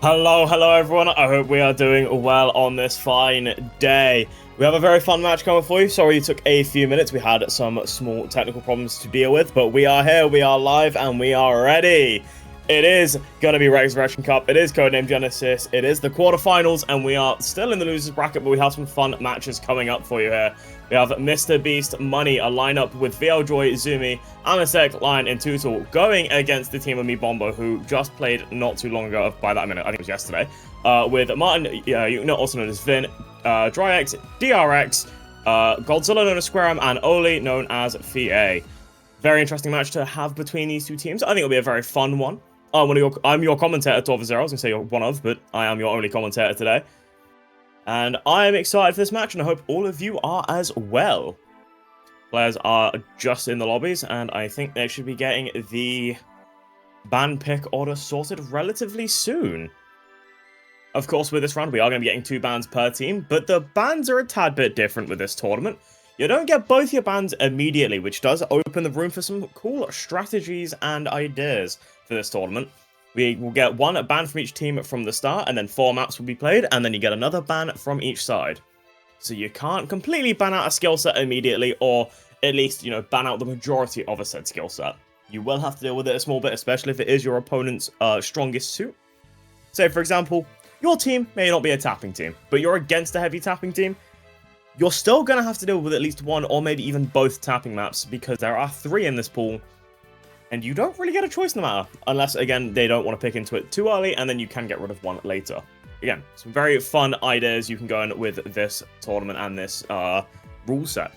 Hello everyone, I hope we are doing well on this fine day. We have a very fun match coming for you. Sorry it took a few minutes, we had some small technical problems to deal with, but we are here, we are live, and we are ready. It is going to be Resurrection Cup, it is Codename Genesis, it is the quarterfinals, and we are still in the losers bracket, but we have some fun matches coming up for you here. We have Mr. Beast Money, a lineup with VL Joy, Zumi, Amasek, Lion, and Tutul going against the team of MI BOMBO, who just played not too long ago, by that minute, I think it was yesterday, with Martin, also known as Vin, Dryax, DRX, Godzilla known as Squaram, and Oli known as FA. Very interesting match to have between these two teams. I think it'll be a very fun one. I'm your commentator, 12-0. I was going to say you're one of, but I am your only commentator today. And I am excited for this match, and I hope all of you are as well. Players are just in the lobbies, and I think they should be getting the ban pick order sorted relatively soon. Of course, with this round, we are going to be getting 2 bans per team, but the bans are a tad bit different with this tournament. You don't get both your bans immediately, which does open the room for some cool strategies and ideas for this tournament. We will get 1 ban from each team from the start, and then 4 maps will be played, and then you get another ban from each side. So you can't completely ban out a skill set immediately, or at least, ban out the majority of a said skill set. You will have to deal with it a small bit, especially if it is your opponent's strongest suit. Say, for example, your team may not be a tapping team, but you're against a heavy tapping team. You're still going to have to deal with at least 1 or maybe even both tapping maps, because there are 3 in this pool, and you don't really get a choice no matter, unless, again, they don't want to pick into it too early, and then you can get rid of 1 later. Again, some very fun ideas you can go in with this tournament and this rule set.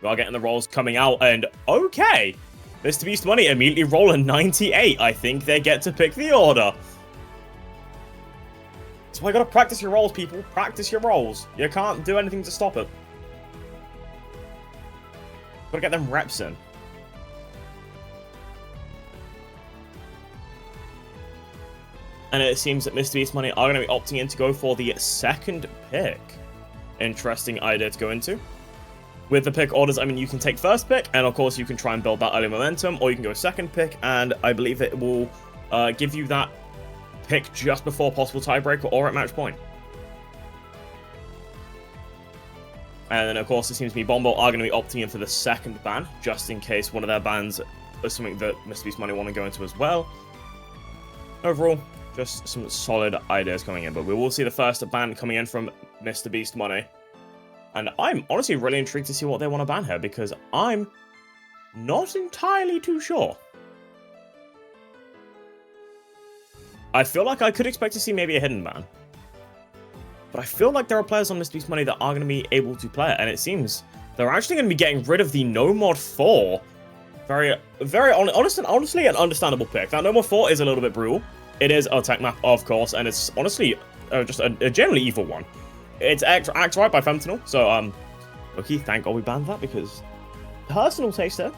We are getting the rolls coming out, and okay, Mr. Beast Money immediately roll a 98. I think they get to pick the order. So I gotta practice your rolls, people. Practice your rolls. You can't do anything to stop it. Gotta get them reps in. And it seems that Mr. Beast Money are going to be opting in to go for the second pick. Interesting idea to go into. With the pick orders, I mean, you can take first pick, and of course you can try and build that early momentum, or you can go second pick, and I believe it will give you that pick just before possible tiebreaker or at match point. And then, of course, it seems to me Bombo are going to be opting in for the second ban, just in case one of their bans is something that Mr. Beast Money want to go into as well. Overall, just some solid ideas coming in, but we will see the first ban coming in from Mr. Beast Money. And I'm honestly really intrigued to see what they want to ban here, because I'm not entirely too sure. I feel like I could expect to see maybe a hidden ban. But I feel like there are players on Mr. Beast Money that are going to be able to play it, and it seems they're actually going to be getting rid of the No Mod 4. Very honestly an understandable pick. That No Mod 4 is a little bit brutal. It is a tech map, of course, and it's honestly just a generally evil one. It's Act Right by Fentanyl, so, okay, thank God we banned that, because personal taste there,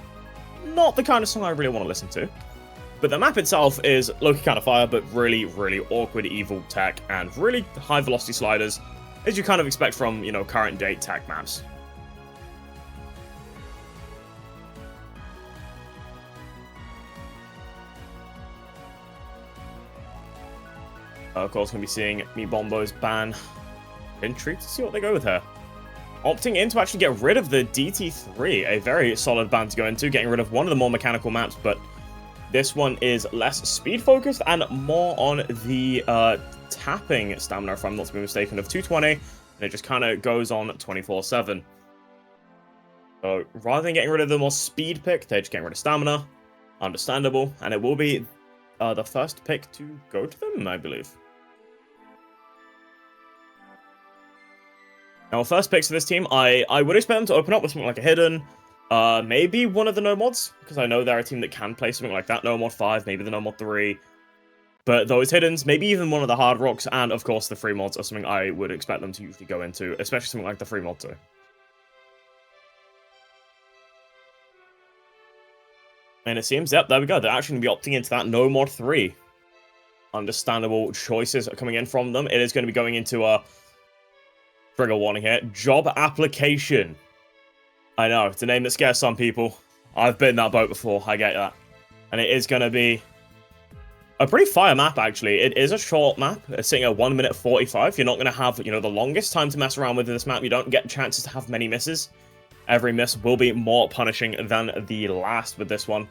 not the kind of song I really want to listen to. But the map itself is low-key kind of fire, but really, really awkward, evil tech, and really high-velocity sliders, as you kind of expect from, current-date tech maps. Of course, going to be seeing MI BOMBO's ban. Intrigued to see what they go with her. Opting in to actually get rid of the DT3, a very solid ban to go into, getting rid of one of the more mechanical maps, but this one is less speed-focused and more on the tapping stamina, if I'm not to be mistaken, of 220, and it just kind of goes on 24/7. So rather than getting rid of the more speed pick, they're just getting rid of stamina. Understandable, and it will be the first pick to go to them, I believe. Now, first picks for this team, I would expect them to open up with something like a hidden, maybe one of the no mods, because I know they're a team that can play something like that, no mod 5, maybe the no mod 3. But those hiddens, maybe even one of the hard rocks, and of course the free mods are something I would expect them to usually go into, especially something like the free mod 2. And it seems, yep, there we go, they're actually going to be opting into that no mod 3. Understandable choices are coming in from them. It is going to be going into a trigger warning here. Job application. I know, it's a name that scares some people. I've been in that boat before, I get that. And it is going to be a pretty fire map, actually. It is a short map. It's sitting at 1 minute 45. You're not going to have, you know, the longest time to mess around with this map. You don't get chances to have many misses. Every miss will be more punishing than the last with this one.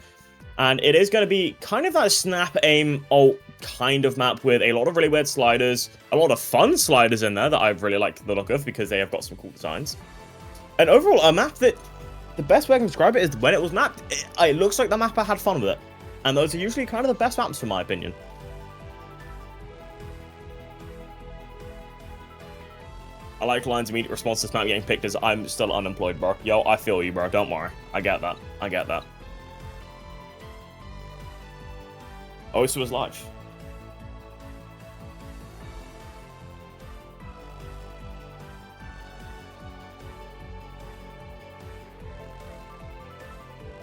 And it is going to be kind of that snap, aim, ult kind of map with a lot of really weird sliders. A lot of fun sliders in there that I really like the look of because they have got some cool designs. And overall, a map that, the best way I can describe it is when it was mapped, it looks like the mapper had fun with it. And those are usually kind of the best maps, in my opinion. I like Lion's immediate response to this map getting picked as I'm still unemployed, bro. Yo, I feel you, bro. Don't worry. I get that. I get that. Oh, so was live.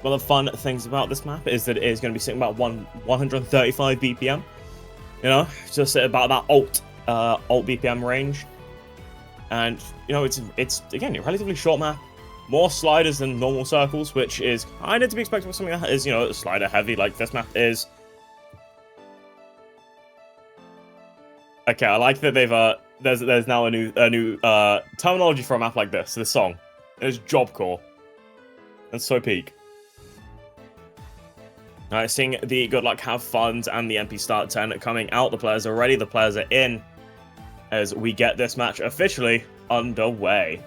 One of the fun things about this map is that it is going to be sitting about 135 BPM. You know, just at about that ult BPM range. And, you know, it's again, a relatively short map. More sliders than normal circles, which is kind of to be expected with something that is, you know, slider heavy like this map is. Okay, I like that they've, there's now a new terminology for a map like this song. It's Job Corps. That's so peak. Alright, seeing the Good Luck Have Funds and the MP Start 10 coming out. The players are ready, the players are in, as we get this match officially underway.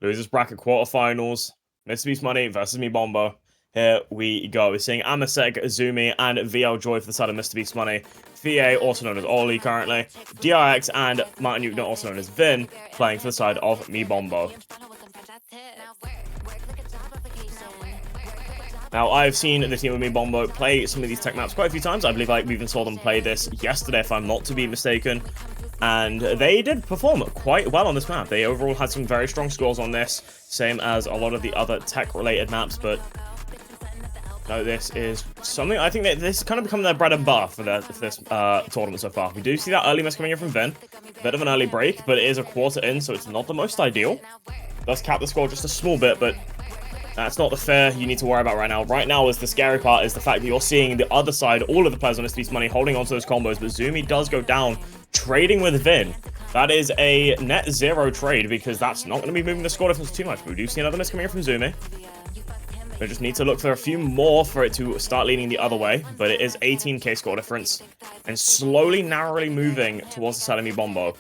Losers bracket quarterfinals. Mr. Beast Money versus MI BOMBO. Here we go. We're seeing Amasek, Zumi, and VL Joy for the side of Mr. Beast Money. VA, also known as Oli currently. DRX and Martin Newton, also known as Vin, playing for the side of MI BOMBO. Now, I've seen the team of MI BOMBO play some of these tech maps quite a few times. I believe we even saw them play this yesterday, if I'm not to be mistaken. And they did perform quite well on this map. They overall had some very strong scores on this, same as a lot of the other tech-related maps, but no, this is something, I think that this is kind of becoming their bread and butter for this tournament so far. We do see that early miss coming in from Vin. A bit of an early break, but it is a quarter in, so it's not the most ideal. Does cap the score just a small bit, but that's not the fair you need to worry about right now. Right now, is the scary part is the fact that you're seeing the other side, all of the players on Mr. Beast Money holding onto those combos, but Zumi does go down, trading with Vin. That is a net zero trade, because that's not going to be moving the score difference too much. But we do see another miss coming in from Zumi. We just need to look for a few more for it to start leaning the other way, but it is 18k score difference, and slowly, narrowly moving towards the side of MI BOMBO.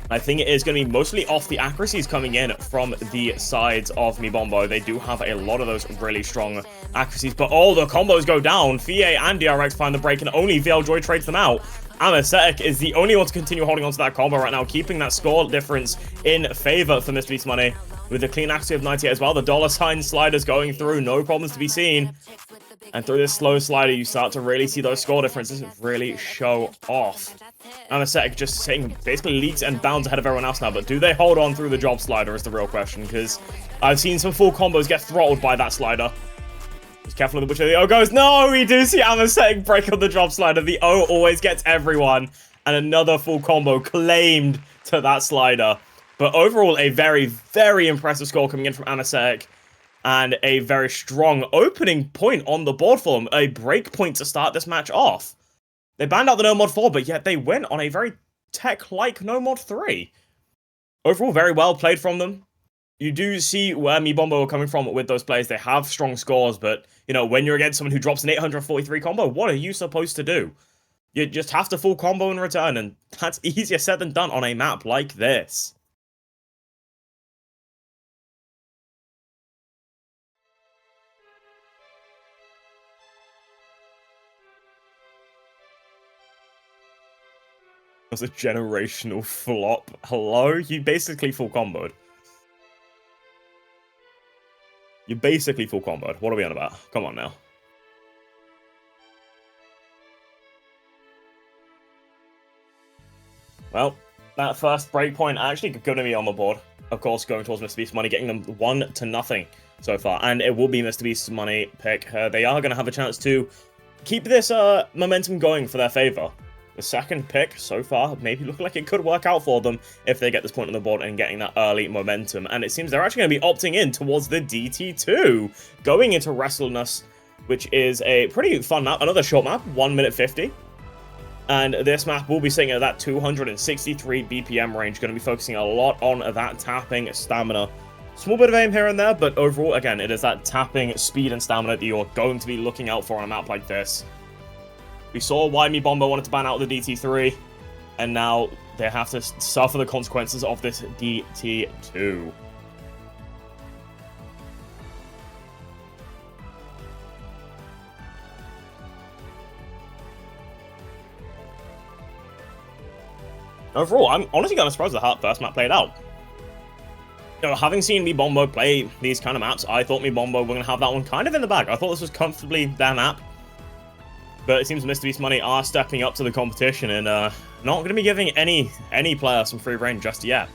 I think it is going to be mostly off the accuracies coming in from the sides of MI BOMBO. They do have a lot of those really strong accuracies, but all the combos go down. VA and DRX find the break, and only VL Joy trades them out. Amasek is the only one to continue holding on to that combo right now, keeping that score difference in favor for Mr. Beast Money. With the clean accuracy of 98 as well, the $ sliders going through, no problems to be seen. And through this slow slider, you start to really see those score differences really show off. Amasek just sitting basically leagues and bounds ahead of everyone else now, but do they hold on through the job slider is the real question, because I've seen some full combos get throttled by that slider. Just careful of which way the O goes. No, we do see Amasek break on the job slider. The O always gets everyone, and another full combo claimed to that slider. But overall, a very, very impressive score coming in from Amasek, and a very strong opening point on the board for them. A break point to start this match off. They banned out the No Mod 4, but yet they went on a very tech-like No Mod 3. Overall, very well played from them. You do see where MI BOMBO are coming from with those players. They have strong scores, but, you know, when you're against someone who drops an 843 combo, what are you supposed to do? You just have to full combo in return, and that's easier said than done on a map like this. Was a generational flop. Hello? You basically full comboed. You basically full comboed. What are we on about? Come on now. Well, that first breakpoint actually going to be on the board. Of course, going towards Mr. Beast Money, getting them 1-0 so far. And it will be Mr. Beast's Money pick. They are going to have a chance to keep this momentum going for their favor. The second pick so far maybe look like it could work out for them if they get this point on the board and getting that early momentum. And it seems they're actually going to be opting in towards the DT2, going into Restlessness, which is a pretty fun map. Another short map, 1 minute 50. And this map will be sitting at that 263 BPM range, going to be focusing a lot on that tapping stamina. Small bit of aim here and there, but overall, again, it is that tapping speed and stamina that you're going to be looking out for on a map like this. We saw why MI BOMBO wanted to ban out the DT3, and now they have to suffer the consequences of this DT2. Overall, I'm honestly kind of surprised with how the first map played out. You know, having seen MI BOMBO play these kind of maps, I thought MI BOMBO were going to have that one kind of in the bag. I thought this was comfortably their map. But it seems MrBeast Money are stepping up to the competition and not going to be giving any player some free reign just yet.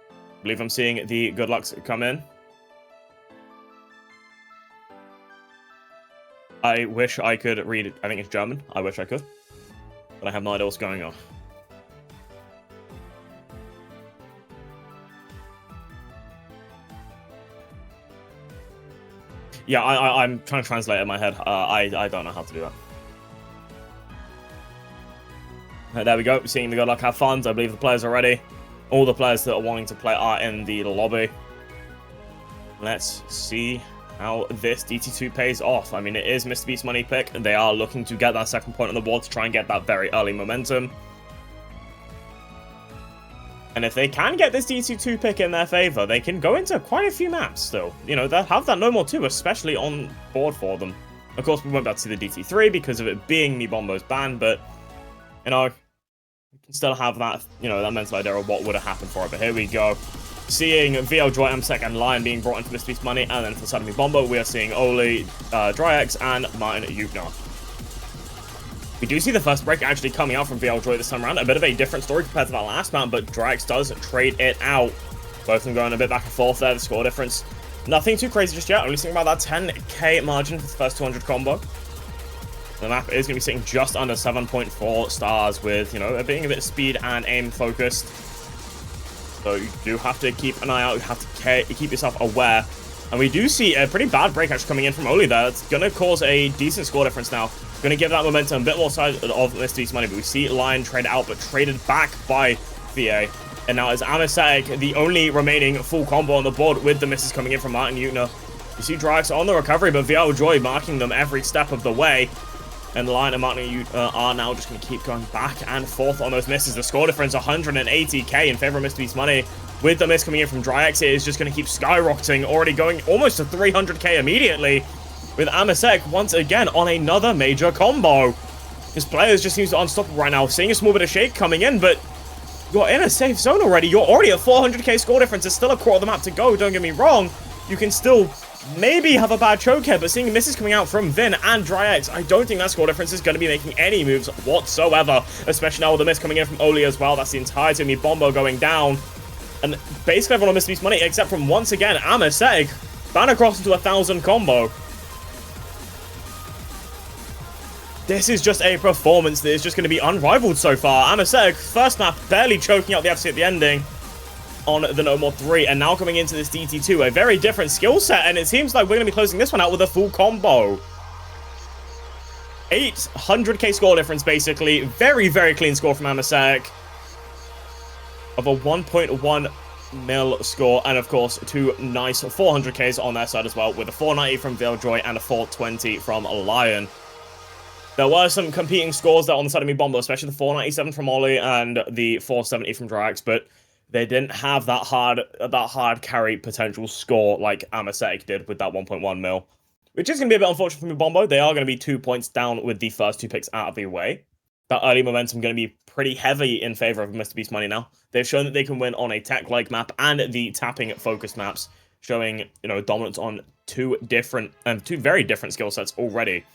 I believe I'm seeing the good lucks come in. I wish I could read it. I think it's German. I wish I could. But I have no idea what's going on. Yeah, I'm trying to translate it in my head. I don't know how to do that. There we go. Seeing the good luck have fun. I believe the players are ready. All the players that are wanting to play are in the lobby. Let's see how this DT2 pays off. I mean, it is MrBeast Money pick. They are looking to get that second point on the board to try and get that very early momentum. And if they can get this DT2 pick in their favor, they can go into quite a few maps still. You know, they'll have that No More 2, especially on board for them. Of course, we won't be able to see the DT3 because of it being MI BOMBO's ban, but, you know, we can still have that, you know, that mental idea of what would have happened for it. But here we go. Seeing VL Joy, MSEC, and Lion being brought into MrBeast Money, and then for the side of MI BOMBO, we are seeing Oli, Dryax, and Martin Yuknar. We do see the first break actually coming out from VL Joy this time around. A bit of a different story compared to that last map, but Dryax does trade it out. Both of them going a bit back and forth there. The score difference, nothing too crazy just yet. Only seeing about that 10k margin for the first 200 combo. The map is going to be sitting just under 7.4 stars with, you know, it being a bit speed and aim focused. So you do have to keep an eye out. You have to keep yourself aware. And we do see a pretty bad break actually coming in from Oli there. It's going to cause a decent score difference now. Going to give that momentum a bit more side of MrBeast Money, but we see Lion trade out, but traded back by VA. And now is Amisatic the only remaining full combo on the board with the misses coming in from Martin Yuknar. You see Dryax on the recovery, but VL Joy marking them every step of the way. And Lion and Martin Yuknar are now just going to keep going back and forth on those misses. The score difference 180k in favor of MrBeast Money. With the miss coming in from Dryax, it is just going to keep skyrocketing, already going almost to 300k immediately. With Amisatic once again on another major combo. This player just seems unstoppable right now. Seeing a small bit of shake coming in, but you're in a safe zone already. You're already at 400k score difference. There's still a quarter of the map to go, don't get me wrong. You can still maybe have a bad choke here, but seeing misses coming out from Vin and Dryax, I don't think that score difference is going to be making any moves whatsoever. Especially now with the miss coming in from Oli as well. That's the entirety of MI BOMBO going down. And basically everyone on MrBeast Money, except from once again, Amisatic, ban across into 1,000 combo. This is just a performance that is just going to be unrivaled so far. Amisatic, first map, barely choking out the FC at the ending on the No More 3. And now coming into this DT2, a very different skill set. And it seems like we're going to be closing this one out with a full combo. 800k score difference, basically. Very, very clean score from Amisatic. Of a 1.1 mil score. And, of course, two nice 400ks on their side as well. With a 490 from Villjoy and a 420 from Lion. There were some competing scores there on the side of MI BOMBO, especially the 497 from Oli and the 470 from Dryax, but they didn't have that hard carry potential score like Amisatic did with that 1.1 mil. Which is going to be a bit unfortunate for MI BOMBO. They are going to be 2 points down with the first two picks out of the way. That early momentum going to be pretty heavy in favor of MrBeast Money now. They've shown that they can win on a tech-like map and the tapping-focused maps, showing, you know, dominance on two very different skill sets already.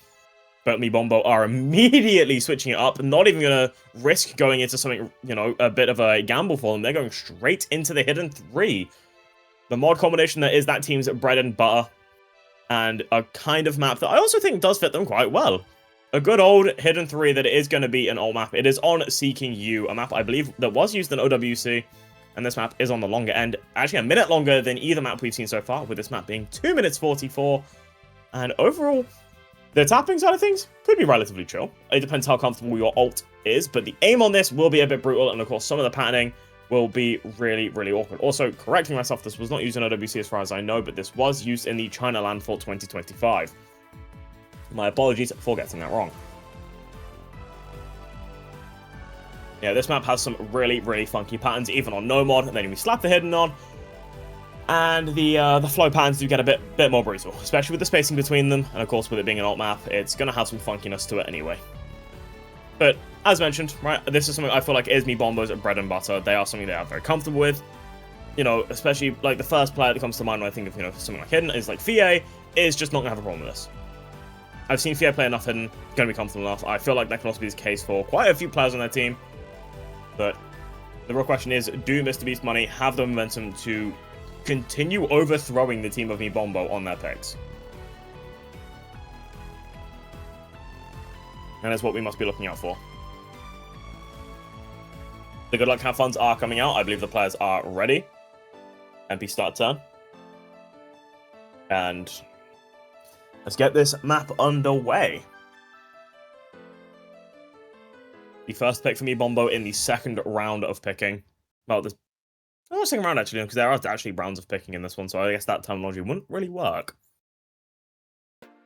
But MI BOMBO are immediately switching it up, not even going to risk going into something, you know, a bit of a gamble for them. They're going straight into the hidden three. The mod combination that is that team's bread and butter, and a kind of map that I also think does fit them quite well. a good old Hidden 3 that it is going to be an old map. It is on Seeking You, a map I believe that was used in OWC, and this map is on the longer end. Actually, a minute longer than either map we've seen so far, with this map being 2 minutes 44. And overall, the tapping side of things could be relatively chill. It depends how comfortable your ult is, but the aim on this will be a bit brutal, and of course, some of the patterning will be really, really awkward. Also, correcting myself, this was not used in OWC as far as I know, but this was used in the China Landfall 2025. My apologies for getting that wrong. Yeah, this map has some really, really funky patterns, even on no mod, and then we slap the hidden on, and the flow patterns do get a bit more brutal, especially with the spacing between them, and of course, with it being an alt map, it's going to have some funkiness to it anyway. But, as mentioned, right, this is something I feel like is MI BOMBO's bread and butter. They are something they are very comfortable with. You know, especially, like, the first player that comes to mind when I think of, you know, something like Hidden is, like, FIA is just not going to have a problem with this. I've seen FIA play enough Hidden, going to be comfortable enough. I feel like that can also be the case for quite a few players on their team. But the real question is, do MrBeast Money have the momentum to continue overthrowing the team of MI BOMBO on their picks? And that's what we must be looking out for. The good luck have funds are coming out. I believe the players are ready. MP start turn. And let's get this map underway. The first pick for MI BOMBO in the second round of picking. Well, second round actually, because there are actually rounds of picking in this one, so I guess that terminology wouldn't really work.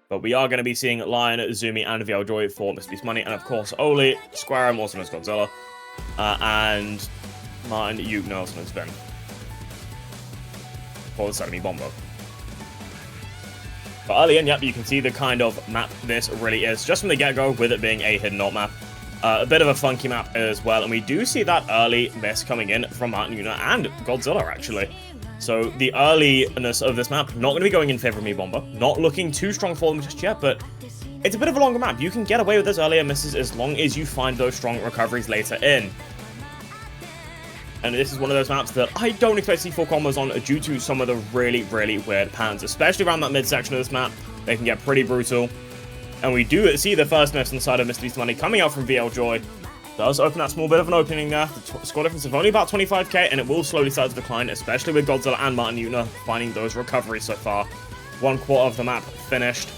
But we are going to be seeing Lion, Zumi, and VLJoy for MrBeast Money, and of course, Oli, Squareum, also known as Godzilla, and Martin, Yuke, also known as Ben. For the side of MI BOMBO. But early in, yep, you can see the kind of map this really is, just from the get-go, with it being a hidden alt map. A bit of a funky map as well, and we do see that early miss coming in from Martin Yuna and Godzilla, actually. So the earliness of this map, not going to be going in favor of MI BOMBO. Not looking too strong for them just yet, but it's a bit of a longer map. You can get away with those earlier misses as long as you find those strong recoveries later in. And this is one of those maps that I don't expect to see full combos on due to some of the really, really weird patterns, especially around that midsection of this map. They can get pretty brutal. And we do see the first miss on the side of MrBeast Money coming out from VLJoy. Does open that small bit of an opening there. The score difference of only about 25k, and it will slowly start to decline, especially with Godzilla and Martin Yuna finding those recoveries so far. 1/4 of the map finished.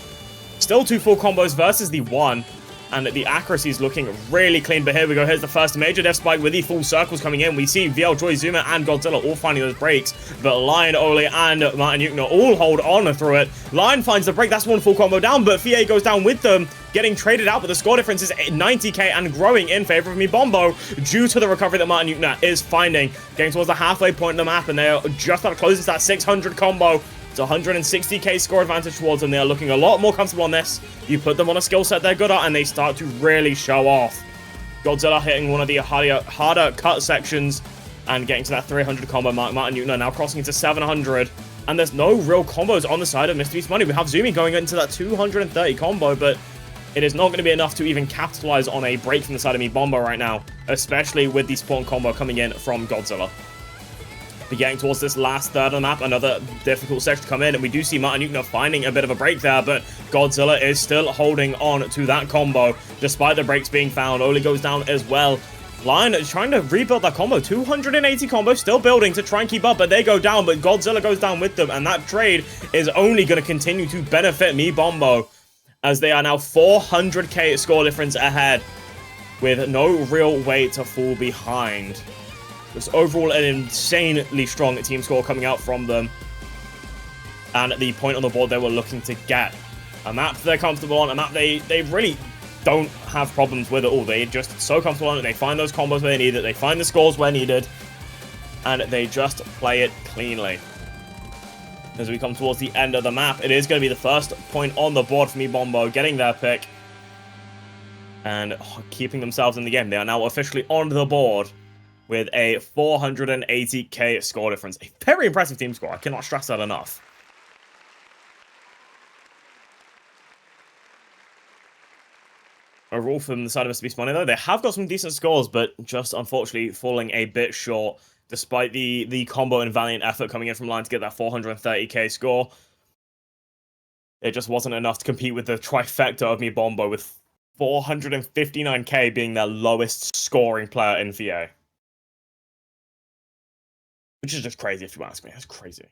Still 2 full combos versus the 1, and the accuracy is looking really clean. But here we go. Here's the first major death spike with the full circles coming in. We see VLJoy, Zuma, and Godzilla all finding those breaks, but Lion, Oli, and Martin Yuna all hold on through it. Lion finds the break. That's one full combo down, but FIA goes down with them, getting traded out, but the score difference is 90k and growing in favor of MI BOMBO due to the recovery that Martin Yuna is finding. Getting towards the halfway point of the map, and they are just about to close that 600 combo. It's 160k score advantage towards them. They are looking a lot more comfortable on this. You put them on a skill set they're good at, and they start to really show off. Godzilla hitting one of the harder cut sections and getting to that 300 combo mark. Martin Yuna now crossing into 700. And there's no real combos on the side of MrBeast Money. We have Zumi going into that 230 combo, but it is not going to be enough to even capitalize on a break from the side of MI BOMBO right now, especially with the spawn combo coming in from Godzilla. We're getting towards this last third of the map, another difficult section to come in, and we do see Martin Yuna finding a bit of a break there, but Godzilla is still holding on to that combo, despite the breaks being found. Oli goes down as well. Lion is trying to rebuild that combo. 280 combo, still building to try and keep up, but they go down, but Godzilla goes down with them, and that trade is only going to continue to benefit MI BOMBO, as they are now 400k score difference ahead, with no real way to fall behind. Just overall an insanely strong team score coming out from them, and the point on the board they were looking to get. A map they're comfortable on, a map they really don't have problems with at all. They're just so comfortable on it. They find those combos where they need it, they find the scores where needed, and they just play it cleanly. As we come towards the end of the map, it is going to be the first point on the board for MI BOMBO, getting their pick and keeping themselves in the game. They are now officially on the board with a 480k score difference. A very impressive team score. I cannot stress that enough. Overall, from the side of MrBeast Money, though, they have got some decent scores, but just unfortunately falling a bit short, despite the combo and valiant effort coming in from Lion to get that 430k score. It just wasn't enough to compete with the trifecta of MI BOMBO with 459k being their lowest scoring player in VA. Which is just crazy if you ask me. That's crazy.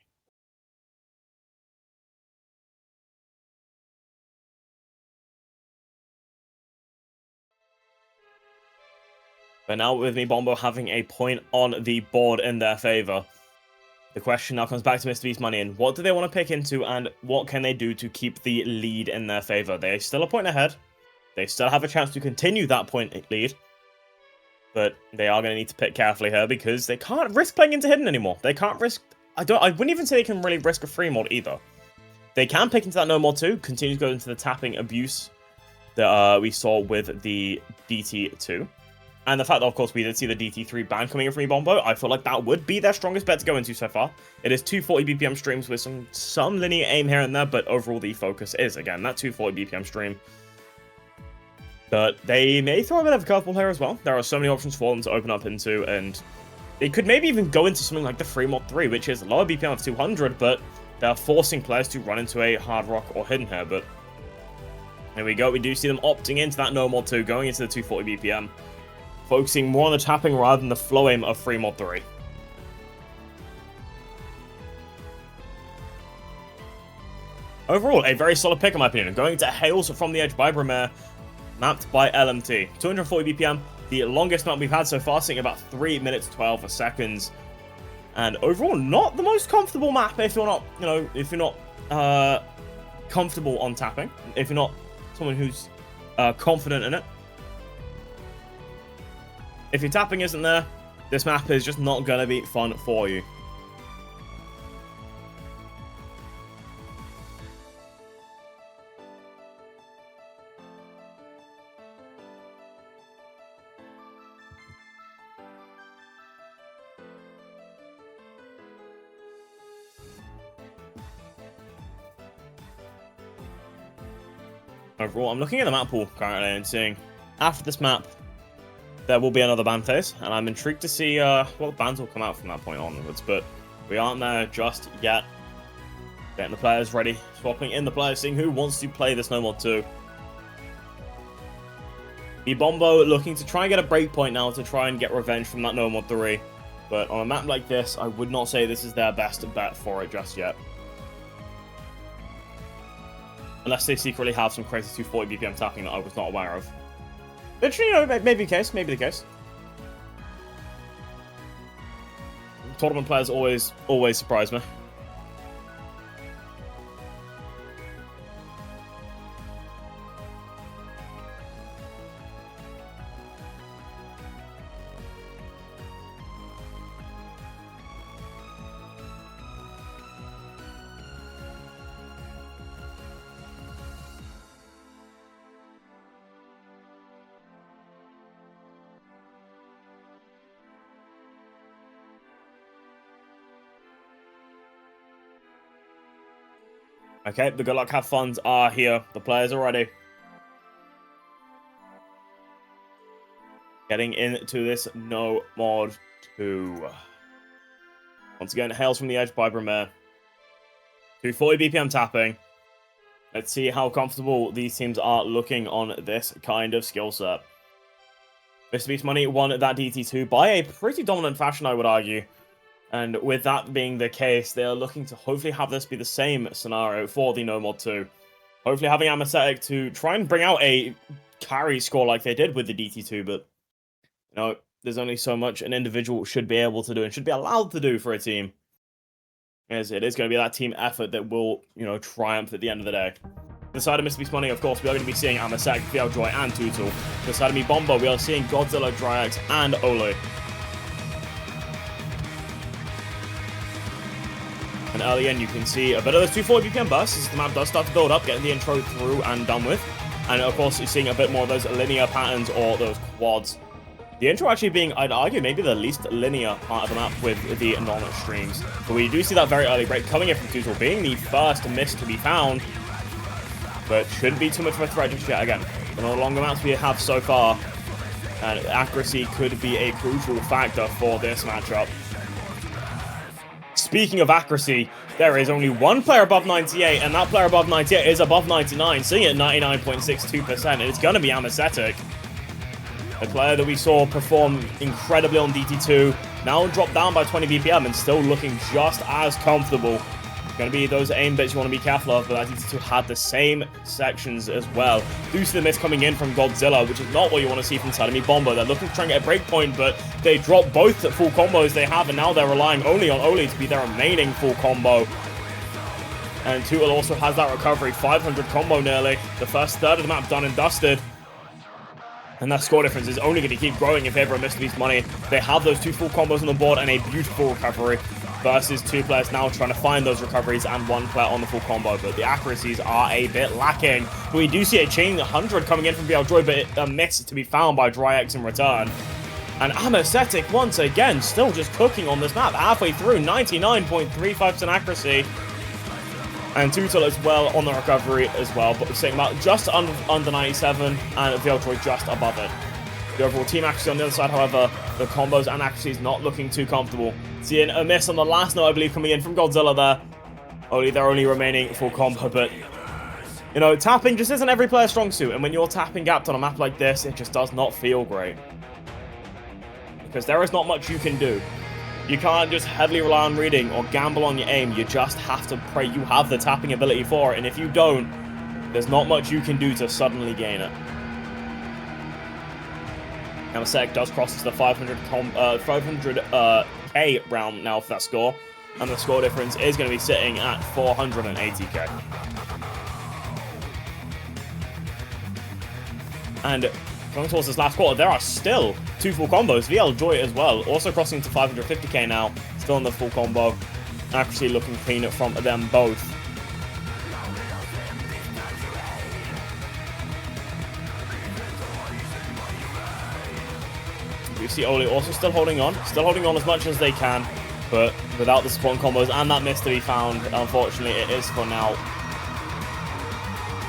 But now with MI BOMBO having a point on the board in their favor, the question now comes back to Mr. Beast Money and what do they want to pick into and what can they do to keep the lead in their favor? They're still a point ahead. They still have a chance to continue that point lead. But they are going to need to pick carefully here because they can't risk playing into hidden anymore. They can't risk... I wouldn't even say they can really risk a free mod either. They can pick into that no mod 2, continue to go into the tapping abuse that we saw with the DT2. And the fact that, of course, we did see the DT3 ban coming in from MI BOMBO, I feel like that would be their strongest bet to go into so far. It is 240 BPM streams with some linear aim here and there, but overall the focus is, again, that 240 BPM stream. But they may throw a bit of a curveball here as well. There are so many options for them to open up into, and they could maybe even go into something like the free mod 3, which is lower BPM of 200, but they're forcing players to run into a hard rock or hidden here. But there we go. We do see them opting into that no mod 2, going into the 240 BPM, focusing more on the tapping rather than the flow aim of free mod 3. Overall, a very solid pick in my opinion. Going to Hails from the Edge by Bromare, mapped by LMT. 240 BPM, the longest map we've had so far, sitting about 3 minutes 12 seconds. And overall, not the most comfortable map if you're not, if you're not comfortable on tapping. If you're not someone who's confident in it. If your tapping isn't there, this map is just not going to be fun for you. Overall, I'm looking at the map pool currently and seeing after this map, there will be another ban phase, and I'm intrigued to see what bans will come out from that point onwards, but we aren't there just yet. Getting the players ready, swapping in the players, seeing who wants to play this no mod 2. MI BOMBO looking to try and get a breakpoint now to try and get revenge from that no mod 3, but on a map like this, I would not say this is their best bet for it just yet. Unless they secretly have some crazy 240 BPM tapping that I was not aware of. Which, maybe the case, maybe the case. Tournament players always surprise me. Okay, the good luck have funs are here. The players are ready. Getting into this no mod 2. Once again, Hails from the Edge by Bromare. 240 BPM tapping. Let's see how comfortable these teams are looking on this kind of skill set. Mr. Beast Money won that DT2 by a pretty dominant fashion, I would argue. And with that being the case, they are looking to hopefully have this be the same scenario for the no mod 2. Hopefully having Anesthetic to try and bring out a carry score like they did with the DT2, but, there's only so much an individual should be able to do and should be allowed to do for a team. As it is going to be that team effort that will, triumph at the end of the day. The side of Mr. Beast Money, of course, we are going to be seeing Anesthetic, Joy, and Tutul. The side of MI BOMBO, we are seeing Godzilla, Dryax, and Ole. And early in, you can see a bit of those 240 BPM bursts as the map does start to build up, getting the intro through and done with. And of course, you're seeing a bit more of those linear patterns or those quads. The intro actually being, I'd argue, maybe the least linear part of the map with the non-streams. But we do see that very early break coming in from Tutul, being the first miss to be found. But shouldn't be too much of a threat just yet. Again, the longer maps we have so far, and accuracy could be a crucial factor for this matchup. speaking of accuracy, there is only one player above 98, and that player above 98 is above 99, sitting at 99.62%, and it's going to be Anesthetic. The player that we saw perform incredibly on DT2, now dropped down by 20 BPM and still looking just as comfortable. Going to be those aim bits you want to be careful of, but that DT2 had the same sections as well. Due to the miss coming in from Godzilla, which is not what you want to see from MI BOMBO. They're looking to try and get a break point, but they drop both full combos they have, and now they're relying only on Oli to be their remaining full combo. And Tootle also has that recovery, 500 combo nearly. The first third of the map done and dusted. And that score difference is only going to keep growing in favor of MrBeast Money. They have those 2 full combos on the board and a beautiful recovery versus 2 players now trying to find those recoveries and 1 player on the full combo. But the accuracies are a bit lacking. But we do see a chain 100 coming in from BLJoy, but a miss to be found by DryX in return. And Anesthetic, once again, still just cooking on this map. Halfway through, 99.35% accuracy. And Tootle as well on the recovery as well, but sitting about just under 97, and BLJoy just above it. The overall team accuracy on the other side, however, the combos and accuracy is not looking too comfortable. Seeing a miss on the last note, I believe, coming in from Godzilla there. Only their only remaining full combo, but, you know, tapping just isn't every player's strong suit, and when you're tapping gapped on a map like this, it just does not feel great. Because there is not much you can do. You can't just heavily rely on reading or gamble on your aim. You just have to pray you have the tapping ability for it. And if you don't, there's not much you can do to suddenly gain it. Anesthetic does cross to the 500K round now for that score. And the score difference is going to be sitting at 480K. And going towards this last quarter, there are still 2 full combos. BLJoy as well, also crossing to 550K now. Still in the full combo. Accuracy looking clean from them both. You see Oli also still holding on as much as they can, but without the support combos and that miss to be found, unfortunately, it is for now.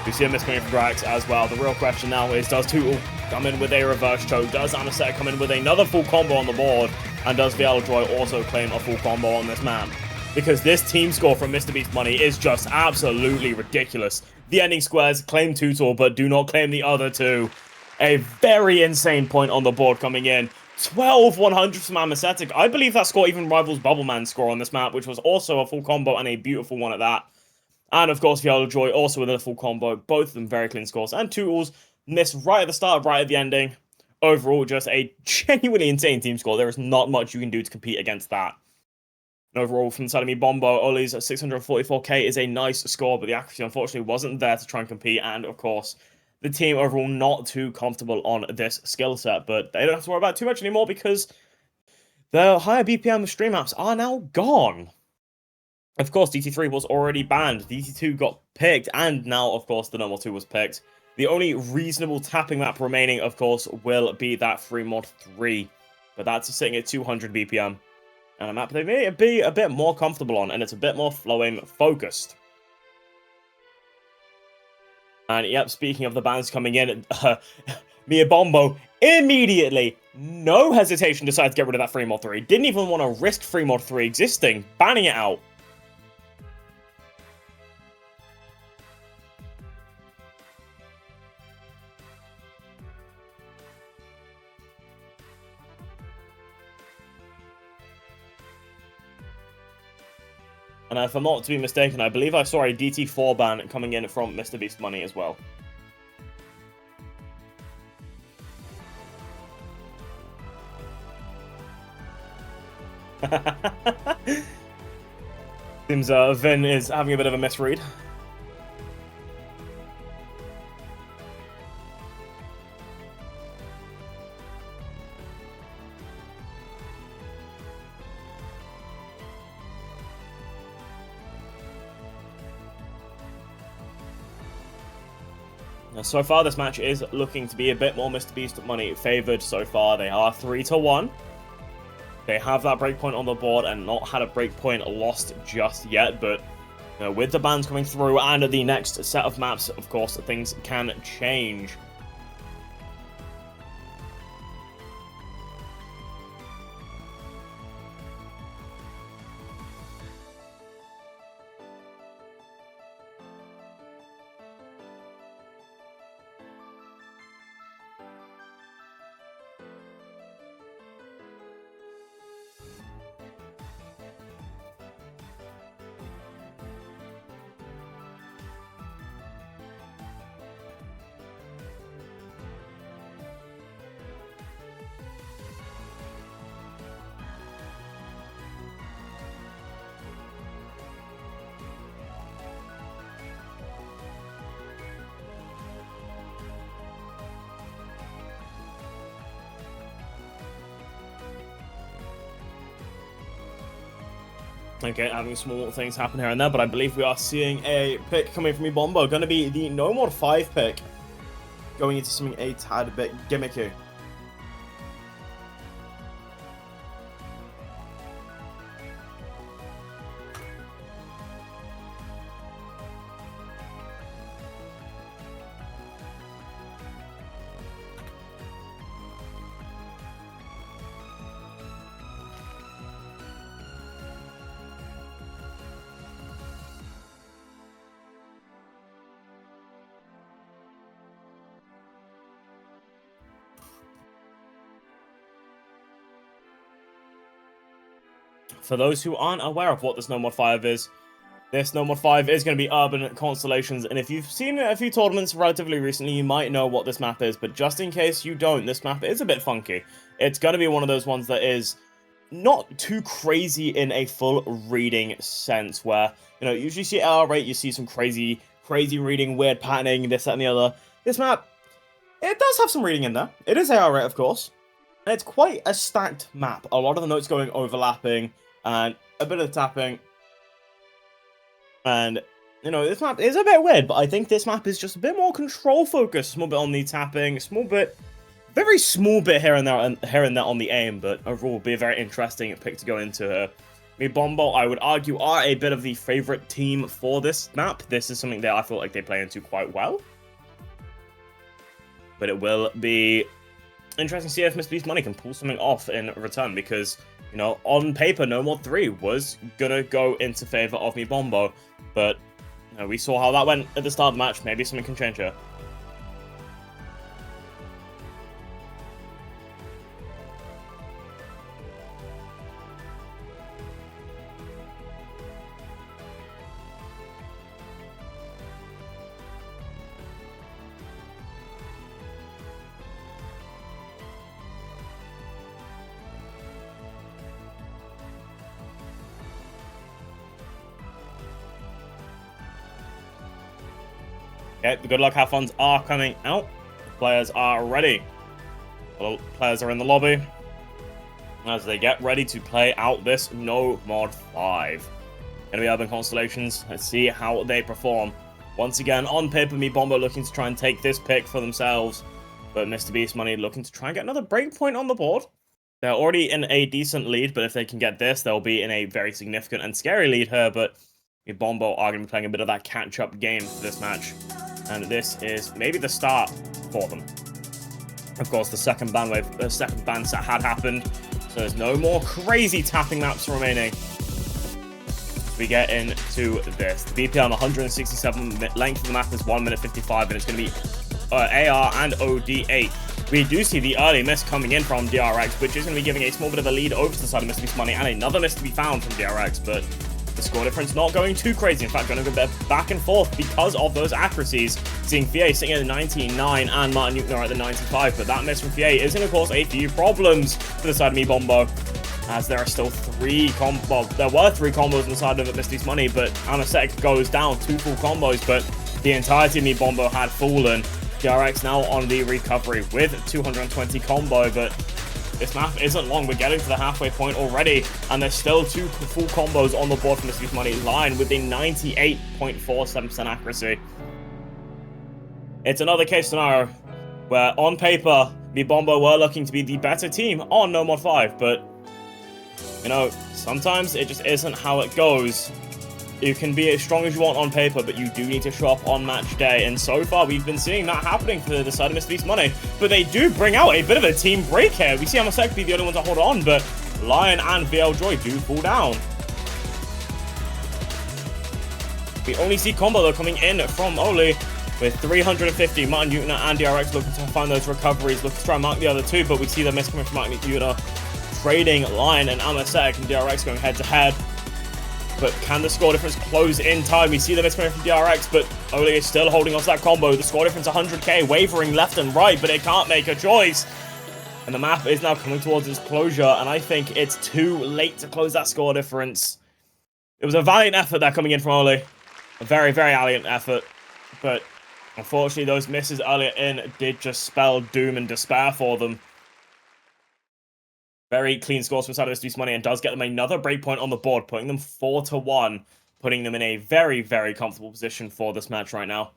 We see a miss coming from DryX as well. The real question now is, does Tootle come in with a reverse choke? Does Anesthetic come in with another full combo on the board? And does BLJoy also claim a full combo on this map? Because this team score from MrBeast Money is just absolutely ridiculous. The ending squares claim Tootle, but do not claim the other 2. A very insane point on the board coming in. 12-100 from Anesthetic. I believe that score even rivals Bubbleman's score on this map, which was also a full combo and a beautiful one at that. And of course, BLJoy also with a full combo. Both of them very clean scores. And Tootle's miss right at the start, right at the ending. Overall, just a genuinely insane team score. There is not much you can do to compete against that. And overall, from the side of MI BOMBO, Oli's 644k is a nice score, but the accuracy unfortunately wasn't there to try and compete. And of course, the team overall not too comfortable on this skill set, but they don't have to worry about it too much anymore because the higher BPM stream maps are now gone. Of course, DT3 was already banned, DT2 got picked, and now, of course, the normal 2 was picked. The only reasonable tapping map remaining, of course, will be that free mod 3, but that's sitting at 200 BPM. And a map they may be a bit more comfortable on, and it's a bit more flowing focused. And yep, speaking of the bans coming in, MI BOMBO immediately, no hesitation, decided to get rid of that free mod 3. Didn't even want to risk free mod 3 existing, banning it out. And if I'm not to be mistaken, I believe I saw a DT4 ban coming in from MrBeast Money as well. Seems Vin is having a bit of a misread. So far, this match is looking to be a bit more MrBeast Money favored so far. They are 3-1. They have that breakpoint on the board and not had a breakpoint lost just yet, but you know, with the bans coming through and the next set of maps, of course, things can change. Okay, having small things happen here and there, but I believe we are seeing a pick coming from MiBombo. Going to be the No Mod 5 pick, going into something a tad bit gimmicky. For those who aren't aware of what this No Mod 5 is, this No Mod 5 is going to be Urban Constellations, and if you've seen a few tournaments relatively recently, you might know what this map is, but just in case you don't, this map is a bit funky. It's going to be one of those ones that is not too crazy in a full reading sense, where, you know, usually see AR rate, you see some crazy reading, weird patterning, this, that, and the other. This map, it does have some reading in there. It is AR rate, of course, and it's quite a stacked map. A lot of the notes going overlapping, and a bit of tapping. And, you know, this map is a bit weird, but I think this map is just a bit more control focused. Small bit on the tapping, small bit, very small bit here and there on the aim, but overall will be a very interesting pick to go into here. MiBombo, I would argue, are a bit of the favorite team for this map. This is something that I feel like they play into quite well. But it will be interesting to see if Mr. Beast Money can pull something off in return, because, you know, on paper, No Mod 3 was gonna go into favor of MiBombo, but, you know, we saw how that went at the start of the match. Maybe something can change here. Okay, the good luck have funs are coming out. The players are ready. Well, players are in the lobby as they get ready to play out this No Mod 5. Gonna be Urban Constellations. Let's see how they perform. Once again, on paper, MiBombo looking to try and take this pick for themselves, but Mr. Beast Money looking to try and get another breakpoint on the board. They're already in a decent lead, but if they can get this, they'll be in a very significant and scary lead here, but MiBombo are going to be playing a bit of that catch-up game for this match. And this is maybe the start for them. Of course, the second ban set had happened, so there's no more crazy tapping maps remaining. We get into this. The BPM 167, length of the map is 1 minute 55, and it's going to be AR and OD8. We do see the early miss coming in from DRX, which is going to be giving a small bit of a lead over to the side of Mr. Beast Money, and another miss to be found from DRX, but the score difference not going too crazy. In fact, going to go back and forth because of those accuracies. Seeing VA sitting at the 99 and Martin Newton are at the 95, but that miss from VA is going to cause a few problems for the side of MiBombo, as there are still there were three combos on the side of Mr. Beast Money, but Amasek goes down 2 full combos, but the entirety of MiBombo had fallen. DRX now on the recovery with 220 combo, but this map isn't long. We're getting to the halfway point already, and there's still 2 full combos on the board from Mr. Beast Money. Line with a 98.47% accuracy. It's another case scenario where, on paper, MiBombo were looking to be the better team on No Mod 5, but, you know, sometimes it just isn't how it goes. You can be as strong as you want on paper, but you do need to show up on match day, and so far we've been seeing that happening for the side of Mr. Beast Money. But they do bring out a bit of a team break here. We see Amasek be the only one to hold on, but Lion and VL Joy do fall down. We only see combo though coming in from Oli with 350. Martin Newton and DRX looking to find those recoveries, looking to try and mark the other two, but we see the miss coming from Martin Newton, trading Lion and Amasek, and DRX going head to head. But can the score difference close in time? We see the miss coming from DRX, but Oli is still holding on to that combo. The score difference 100k, wavering left and right, but it can't make a choice. And the map is now coming towards its closure, and I think it's too late to close that score difference. It was a valiant effort there coming in from Oli. A very, very valiant effort. But unfortunately, those misses earlier in did just spell doom and despair for them. Very clean scores from side of Mr. Money and does get them another breakpoint on the board, putting them 4-1, putting them in a very, very comfortable position for this match right now.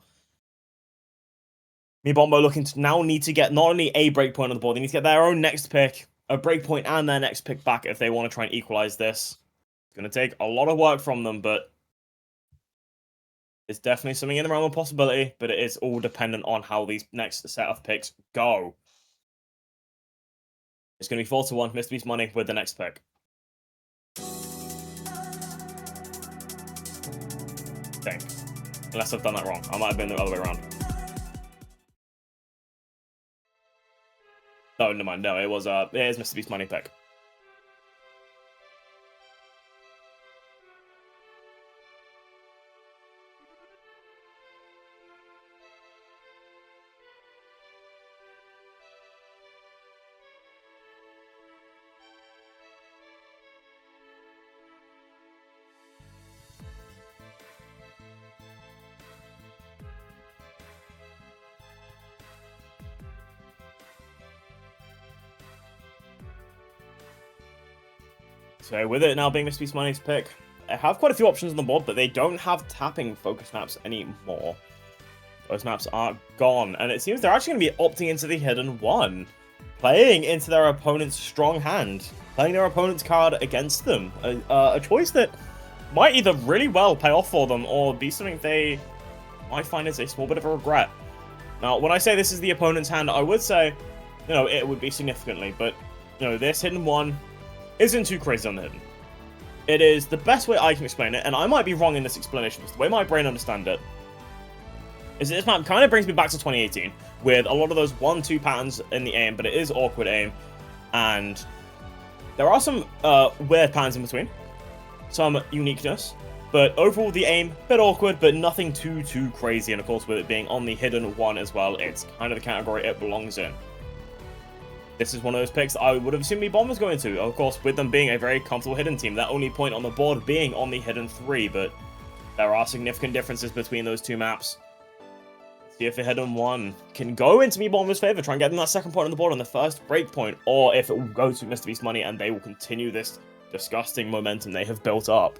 MI BOMBO looking to now need to get not only a breakpoint on the board, they need to get their own next pick, a breakpoint, and their next pick back if they want to try and equalize this. It's going to take a lot of work from them, but it's definitely something in the realm of possibility, but it is all dependent on how these next set of picks go. It's going to be 4-1, Mr. Beast Money with the next pick. I think. Unless I've done that wrong. I might have been the other way around. No, never mind. No, it is Mr. Beast Money pick. So with it now being Mr. Beast Money's pick, I have quite a few options on the board, but they don't have tapping focus maps anymore. Those maps are gone, and it seems they're actually going to be opting into the hidden one, playing into their opponent's strong hand, playing their opponent's card against them. A choice that might either really well pay off for them, or be something they might find as a small bit of a regret. Now, when I say this is the opponent's hand, I would say, you know, it would be significantly, but, you know, this hidden one isn't too crazy on the hidden. It is the best way I can explain it, and I might be wrong in this explanation, but the way my brain understands it is that this map kind of brings me back to 2018, with a lot of those 1-2 patterns in the aim, but it is awkward aim, and there are some weird patterns in between, some uniqueness, but overall the aim, a bit awkward, but nothing too crazy, and of course with it being on the hidden one as well, it's kind of the category it belongs in. This is one of those picks that I would have assumed MI BOMBO was going to. Of course, with them being a very comfortable hidden team, that only point on the board being on the hidden 3, but there are significant differences between those two maps. Let's see if the hidden 1 can go into MI BOMBO's favor, try and get them that second point on the board on the first break point, or if it will go to Mr. Beast Money and they will continue this disgusting momentum they have built up.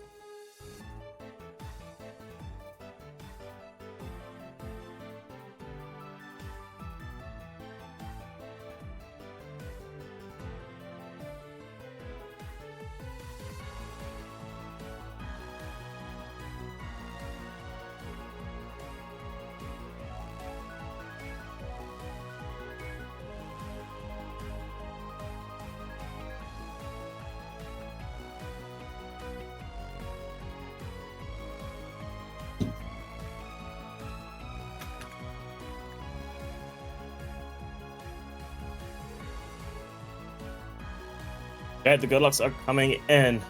Okay, the good lucks are coming in.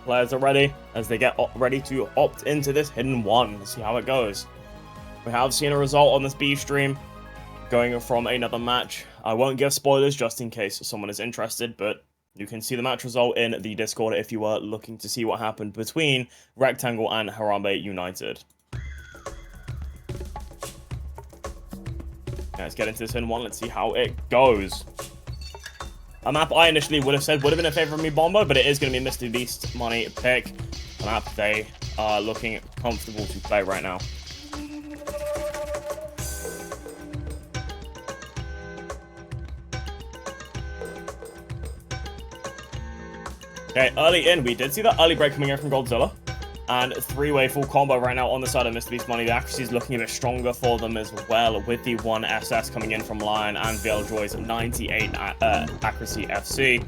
Players are ready as they get ready to opt into this hidden one. Let's see how it goes. We have seen a result on this B stream going from another match. I won't give spoilers just in case someone is interested, but you can see the match result in the Discord if you were looking to see what happened between Rectangle and Harambe United. Let's get into this hidden one. Let's see how it goes. A map I initially would have said would have been in favor of MI BOMBO, but it is going to be Mr. Beast Money pick. A map they are looking comfortable to play right now. Okay, early in, we did see that early break coming in from Godzilla. And three-way full combo right now on the side of Mr. Beast Money. The accuracy is looking a bit stronger for them as well, with the 1 SS coming in from Lion and Veiljoy's 98 accuracy FC.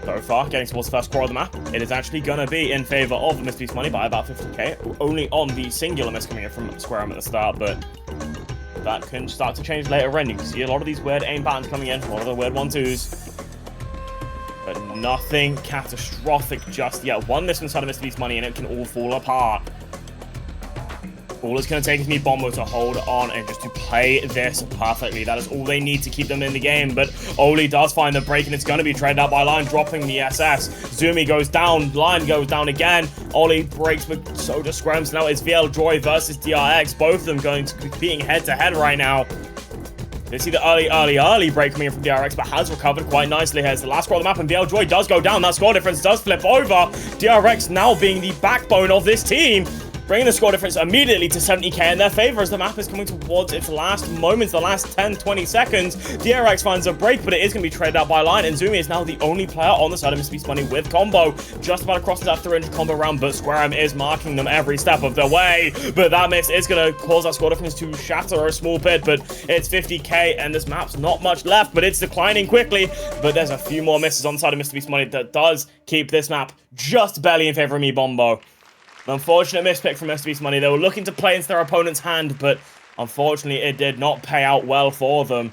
So far, getting towards the first score of the map, it is actually going to be in favor of Mr. Beast Money by about 50k, only on the singular miss coming in from Square Arm at the start, but that can start to change later on. You can see a lot of these weird aim patterns coming in, a lot of the weird 1-2s. But nothing catastrophic just yet. One miss inside of Mr. Beast Money and it can all fall apart. All it's going to take is MI BOMBO to hold on and just to play this perfectly. That is all they need to keep them in the game. But Oli does find the break and it's going to be traded out by Lion, dropping the SS. Zumi goes down. Lion goes down again. Oli breaks, but so does Scrims. Now it's Veiljoy versus DRX. Both of them going to be competing head-to-head right now. You see the early break coming in from DRX, but has recovered quite nicely. Here's the last score of the map, and VL Joy does go down. That score difference does flip over. DRX now being the backbone of this team, bringing the score difference immediately to 70k in their favor as the map is coming towards its last moments, the last 10-20 seconds. DRX finds a break, but it is going to be traded out by line, and Zumi is now the only player on the side of Mr. Beast Money with combo. Just about across that 300 combo round, but Squaream is marking them every step of the way. But that miss is going to cause that score difference to shatter a small bit, but it's 50k, and this map's not much left, but it's declining quickly. But there's a few more misses on the side of Mr. Beast Money that does keep this map just barely in favor of MI BOMBO. An unfortunate mispick from Mr. Beast Money. They were looking to play into their opponent's hand, but unfortunately it did not pay out well for them.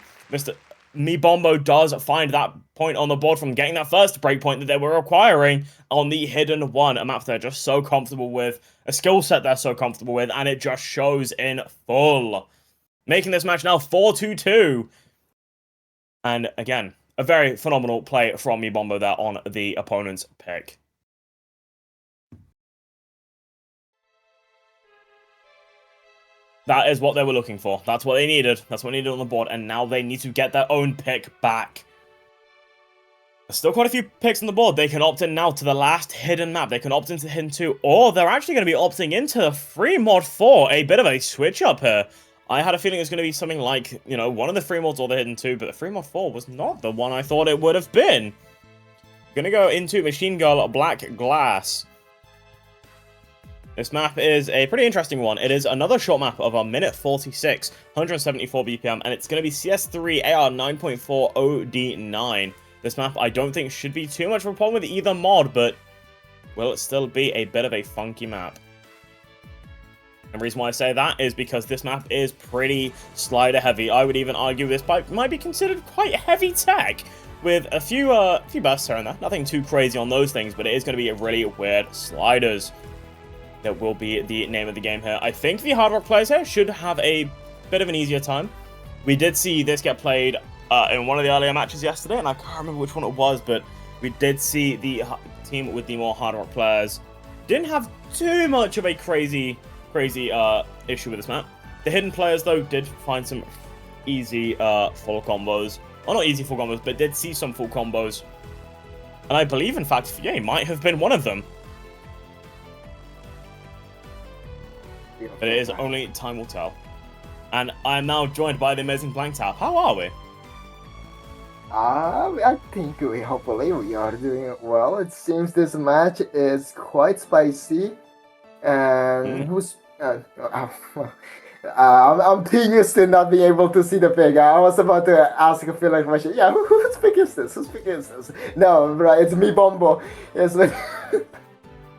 MI BOMBO does find that point on the board from getting that first breakpoint that they were acquiring on the Hidden One, a map they're just so comfortable with, a skill set they're so comfortable with, and it just shows in full. Making this match now 4-2-2. And again, a very phenomenal play from MI BOMBO there on the opponent's pick. That is what they were looking for. That's what they needed. That's what they needed on the board. And now they need to get their own pick back. There's still quite a few picks on the board. They can opt in now to the last hidden map. They can opt into Hidden 2. Or they're actually going to be opting into free mod 4. A bit of a switch up here. I had a feeling it was going to be something like, you know, one of the free mods or the Hidden 2. But the free mod 4 was not the one I thought it would have been. Going to go into Machine Girl Black Glass. This map is a pretty interesting one. It is another short map of a minute 46, 174 BPM, and it's going to be CS3 AR 9.4 OD9. This map I don't think should be too much of a problem with either mod, but will it still be a bit of a funky map? And the reason why I say that is because this map is pretty slider heavy. I would even argue this might be considered quite heavy tech, with a few bursts here and there. Nothing too crazy on those things, but it is going to be a really weird sliders. That will be the name of the game here. I think the Hard Rock players here should have a bit of an easier time. We did see this get played in one of the earlier matches yesterday, and I can't remember which one it was, but we did see the team with the more Hard Rock players didn't have too much of a crazy issue with this map. The hidden players, though, did find some easy full combos. Well, not easy full combos, but did see some full combos. And I believe, in fact, Fier might have been one of them. But it is only time will tell. And I am now joined by the amazing Blank Tap. How are we? I think hopefully we are doing well. It seems this match is quite spicy. And who's... I'm too used to not being able to see the pick. I was about to ask a feeling question. Yeah, whose pick is this? Whose pick is this? No, right, it's MI BOMBO. It's like...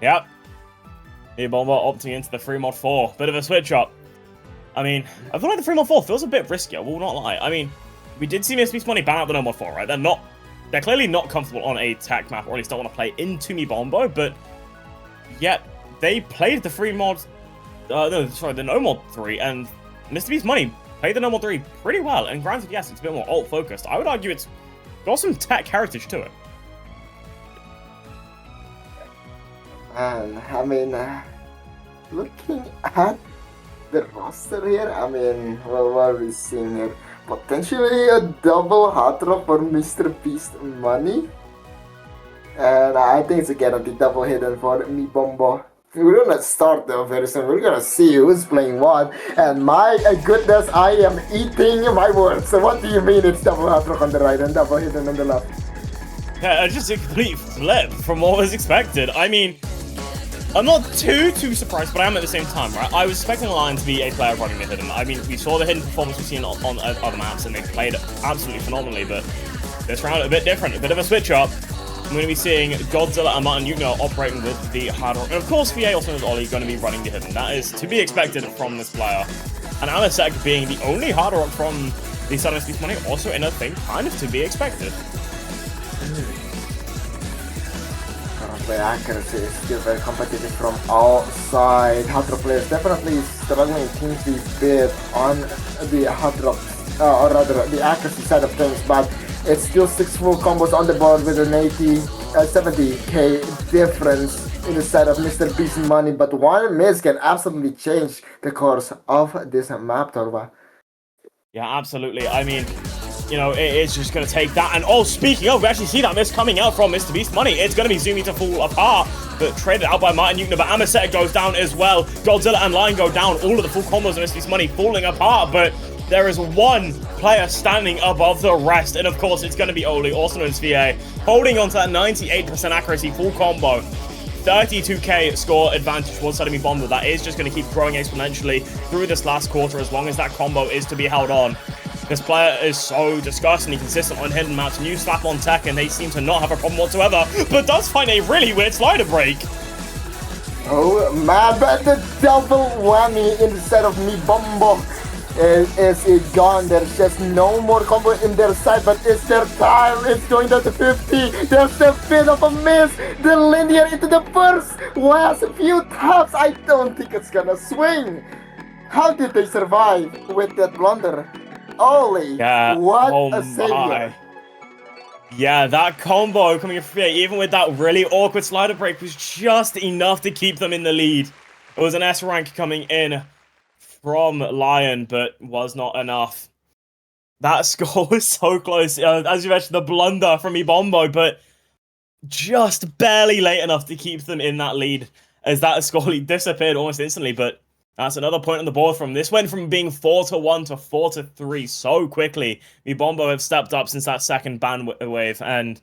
Yep. MI BOMBO opting into the free mod 4. Bit of a switch up. I mean, I feel like the free mod 4 feels a bit riskier, I will not lie. I mean, we did see Mr. Beast Money ban out the no mod 4, right? They're clearly not comfortable on a tech map, or at least don't want to play into MI BOMBO, but yet they played the free mod, the no mod 3, and Mr. Beast Money played the no mod 3 pretty well, and granted, yes, it's a bit more alt focused. I would argue it's got some tech heritage to it. And I mean, looking at the roster here, I mean, well, what are we seeing here? Potentially a double hot drop for Mr. Beast Money. And I think it's a guaranteed double hidden for MI BOMBO. We're gonna start though very soon. We're gonna see who's playing what. And my goodness, I am eating my words. So what do you mean it's double hot drop on the right and double hidden on the left? Yeah, just a complete flip from what was expected. I mean, I'm not too surprised, but I am at the same time, right? I was expecting Lion to be a player running the hidden. I mean, we saw the hidden performance we've seen on other maps, and they played absolutely phenomenally, but this round a bit different, a bit of a switch up. I'm going to be seeing Godzilla and Martin Yugno operating with the Hard Rock, and of course, VA also knows Ollie going to be running the hidden. That is to be expected from this player. And Amasek being the only Hard Rock from the Sudden Speed Money, also in a thing kind of to be expected. The accuracy is still very competitive from all sides. Hard Rock players definitely struggling Kingsley bit on the Hard Rock, or rather the accuracy side of things, but it's still 6 full combos on the board with an 70k difference in the side of Mr. Beast Money, but one miss can absolutely change the course of this map, Torva. Yeah, absolutely. I mean, you know, it's just going to take that. And, oh, speaking of, we actually see that miss coming out from Mr. Beast Money. It's going to be Zumi to fall apart, but traded out by Martin Newton. But Amaseta goes down as well. Godzilla and Lion go down. All of the full combos of Mr. Beast Money falling apart, but there is one player standing above the rest. And, of course, it's going to be Oli, also known as VA, holding on to that 98% accuracy full combo. 32k score advantage towards MI BOMBO. That is just going to keep growing exponentially through this last quarter as long as that combo is to be held on. This player is so disgustingly consistent on hidden maps. New slap on tech, and they seem to not have a problem whatsoever, but does find a really weird slider break. Oh man, but the double whammy instead of MI BOMBO is it gone. There's just no more combo in their side, but it's their time. It's going down to 50. There's a bit of a miss. The linear into the first last few taps. I don't think it's gonna swing. How did they survive with that blunder? Oli, Yeah, what a savior. Yeah, that combo coming from VA, even with that really awkward slider break, was just enough to keep them in the lead. It was an S rank coming in from Lion, but was not enough. That score was so close. As you mentioned, the blunder from MI BOMBO, but just barely late enough to keep them in that lead, as that score lead disappeared almost instantly. But that's another point on the board from this. Went from being 4-1 to 4-3 so quickly. MI BOMBO have stepped up since that second ban wave, and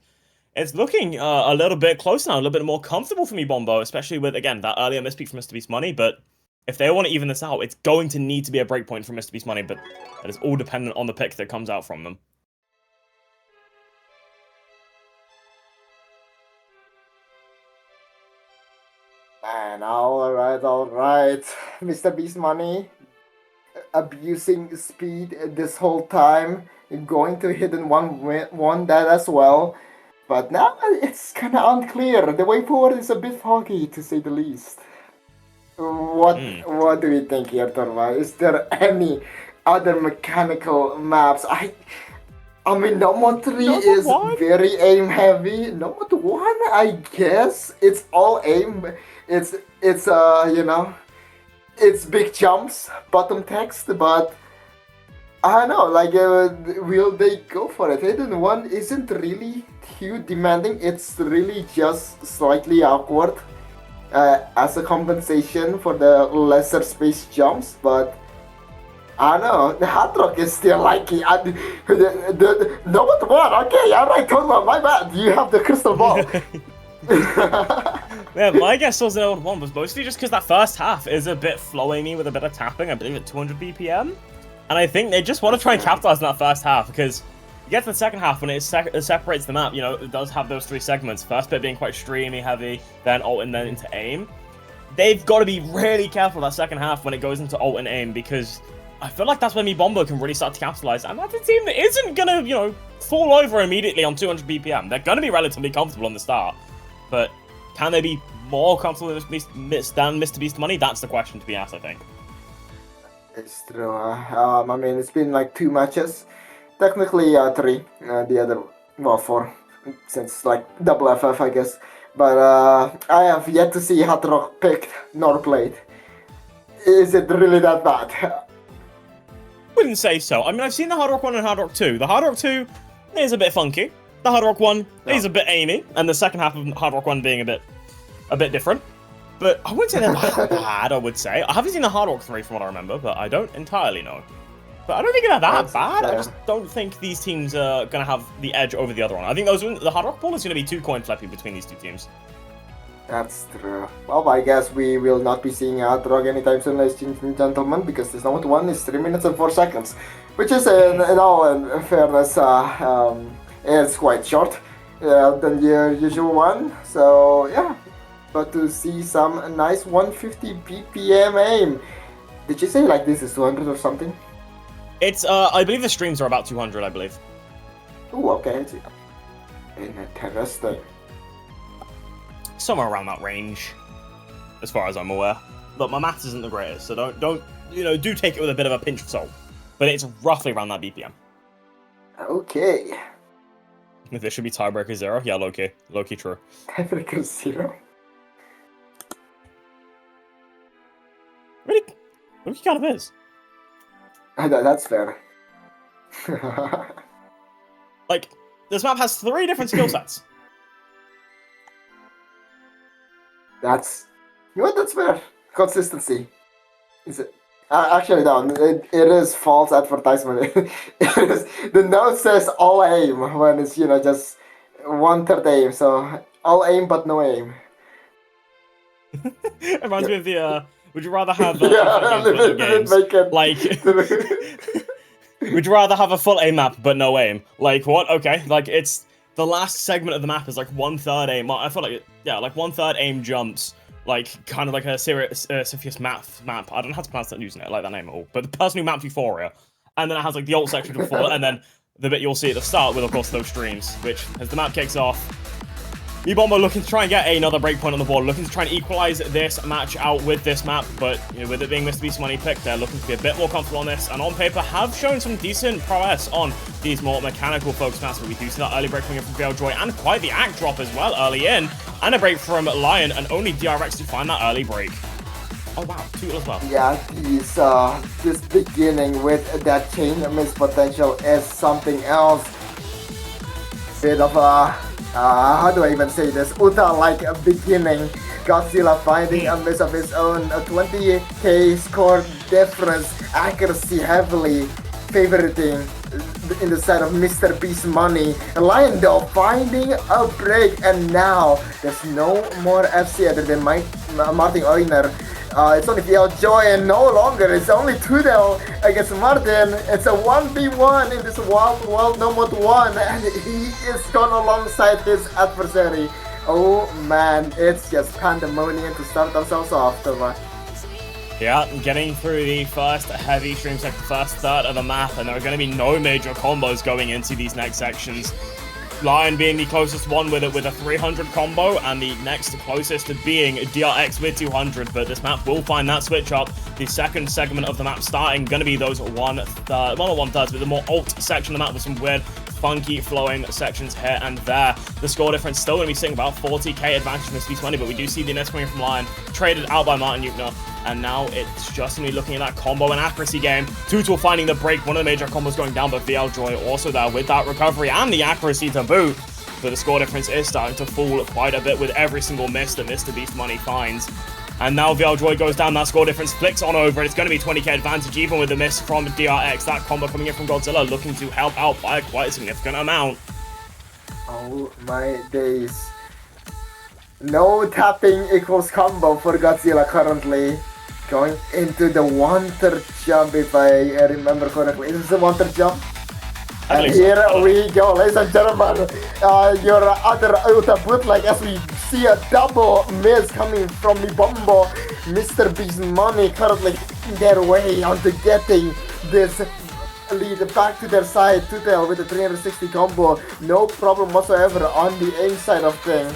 it's looking a little bit closer now, a little bit more comfortable for MI BOMBO, especially with, again, that earlier mispeak from Mr. Beast Money. But if they want to even this out, it's going to need to be a breakpoint from Mr. Beast Money, but that is all dependent on the pick that comes out from them. Man, alright. Mr. Beast Money abusing speed this whole time, going to hidden one that as well. But now it's kind of unclear. The way forward is a bit foggy, to say the least. What do we think here, Torva? Is there any other mechanical maps? I mean, Nomad 3 is very aim heavy. Nomad 1, I guess it's all aim. It's you know, it's big jumps, bottom text, but I don't know, like, will they go for it? Hidden 1 isn't really too demanding. It's really just slightly awkward as a compensation for the lesser space jumps, but I don't know, the Hard Rock is still like, the Nomad 1, okay, alright, Tola, my bad, you have the crystal ball. Yeah, my guess was the old one was mostly just because that first half is a bit flowy with a bit of tapping, I believe at 200 BPM. And I think they just want to try and capitalize on that first half, because you get to the second half when it separates the map, you know, it does have those three segments. First bit being quite streamy, heavy, then ult and then into aim. They've got to be really careful that second half when it goes into ult and aim, because I feel like that's when MI BOMBO can really start to capitalize. And that's a team that isn't going to, you know, fall over immediately on 200 BPM. They're going to be relatively comfortable on the start. But can they be more comfortable than Mr. Beast Money? That's the question to be asked, I think. It's true. I mean, it's been like 2 matches. Technically 3. The other, well, 4. Since like double FF, I guess. But I have yet to see Hard Rock picked nor played. Is it really that bad? Wouldn't say so. I mean, I've seen the Hard Rock 1 and Hard Rock 2. The Hard Rock 2 is a bit funky. The Hard Rock 1 is a bit aimy, and the second half of Hard Rock 1 being a bit different. But I wouldn't say they're bad, I would say. I haven't seen the Hard Rock 3 from what I remember, but I don't entirely know. But I don't think they're that bad. I just don't think these teams are going to have the edge over the other one. I think the Hard Rock Ball is going to be 2 coin flipping between these two teams. That's true. Well, I guess we will not be seeing Hard Rock anytime soon, ladies and gentlemen, because this Nomad 1 is 3 minutes and 4 seconds. Which is, in all fairness, it's quite short than your usual one. So, yeah. But to see some nice 150 BPM aim. Did you say like this is 200 or something? It's, I believe the streams are about 200, I believe. Ooh, okay. Interesting. Somewhere around that range, as far as I'm aware. Look, my maths isn't the greatest, so don't, you know, do take it with a bit of a pinch of salt. But it's roughly around that BPM. Okay. If this should be tiebreaker 0, yeah, low-key true. Tiebreaker 0? Really? What kind of is? That's fair. Like, this map has 3 different skill sets. That's, you know what, that's fair. Consistency. Is it? Actually, no, it is false advertisement. It is, the note says all aim when it's, just 1/3 aim. So, all aim but no aim. It reminds Yep. me of the, would you rather have Yeah, infinite games but no games? Like, would you rather have a full aim map but no aim? Like, what? Okay, like, it's, the last segment of the map is like 1/3 aim. I feel like, yeah, like 1/3 aim jumps. Like, kind of like a Sirius map. I don't know how to pronounce that using it, I like that name at all. But the person who mapped Euphoria. And then it has like the alt section before, and then the bit you'll see at the start with, of course, those streams. Which, as the map kicks off, MI BOMBO looking to try and get another breakpoint on the board, looking to try and equalize this match out with this map, but with it being Mr. Beast money pick, they're looking to be a bit more comfortable on this, and on paper have shown some decent prowess on these more mechanical focused maps, but we do see that early break coming in from Veiljoy, and quite the act drop as well early in, and a break from Lion, and only DRX to find that early break. Oh wow, 2 as well. Yeah, this beginning with that chain miss potential is something else. Bit of a, how do I even say this? Uta-like beginning. Godzilla finding a miss of his own, a 20k score difference, accuracy heavily favoriting in the side of Mr. Beast money. Lion though finding a break, and now there's no more FC other than Martin Oyner. It's only Veiljoy, and no longer, it's only Tudel against Martin. It's a 1v1 in this wild no mod 1, and he is gone alongside his adversary. Oh man, it's just pandemonium to start ourselves off, Toma. Yeah, getting through the first heavy stream sector, first third of the map, and there are going to be no major combos going into these next sections. Lion being the closest one with it with a 300 combo, and the next closest to being DRX with 200, but this map will find that switch up. The second segment of the map starting, going to be those 1/3, well not 1/3, but the more alt section of the map with some weird, funky flowing sections here and there. The score difference still going to be sitting about 40k advantage from Mr. Beast money, but we do see the nest coming from Lion, traded out by Martin Eupner. And now it's just going to be looking at that combo and accuracy game. Tutul finding the break, one of the major combos going down, but Veiljoy also there with that recovery and the accuracy to boot. But the score difference is starting to fall quite a bit with every single miss that Mr. Beast money finds. And now Veiljoy goes down, that score difference flicks on over, and it's going to be 20k advantage even with the miss from DRX. That combo coming in from Godzilla looking to help out by quite a significant amount. Oh my days. No tapping equals combo for Godzilla currently. Going into the 1/3 jump, if I remember correctly. Is this the 1/3 jump? And here we go, ladies and gentlemen. Your other Uta bootleg, as we see a double miss coming from MI BOMBO. Mr. Beast money currently their way onto getting this lead back to their side. Tutel with a 360 combo. No problem whatsoever on the aim side of things.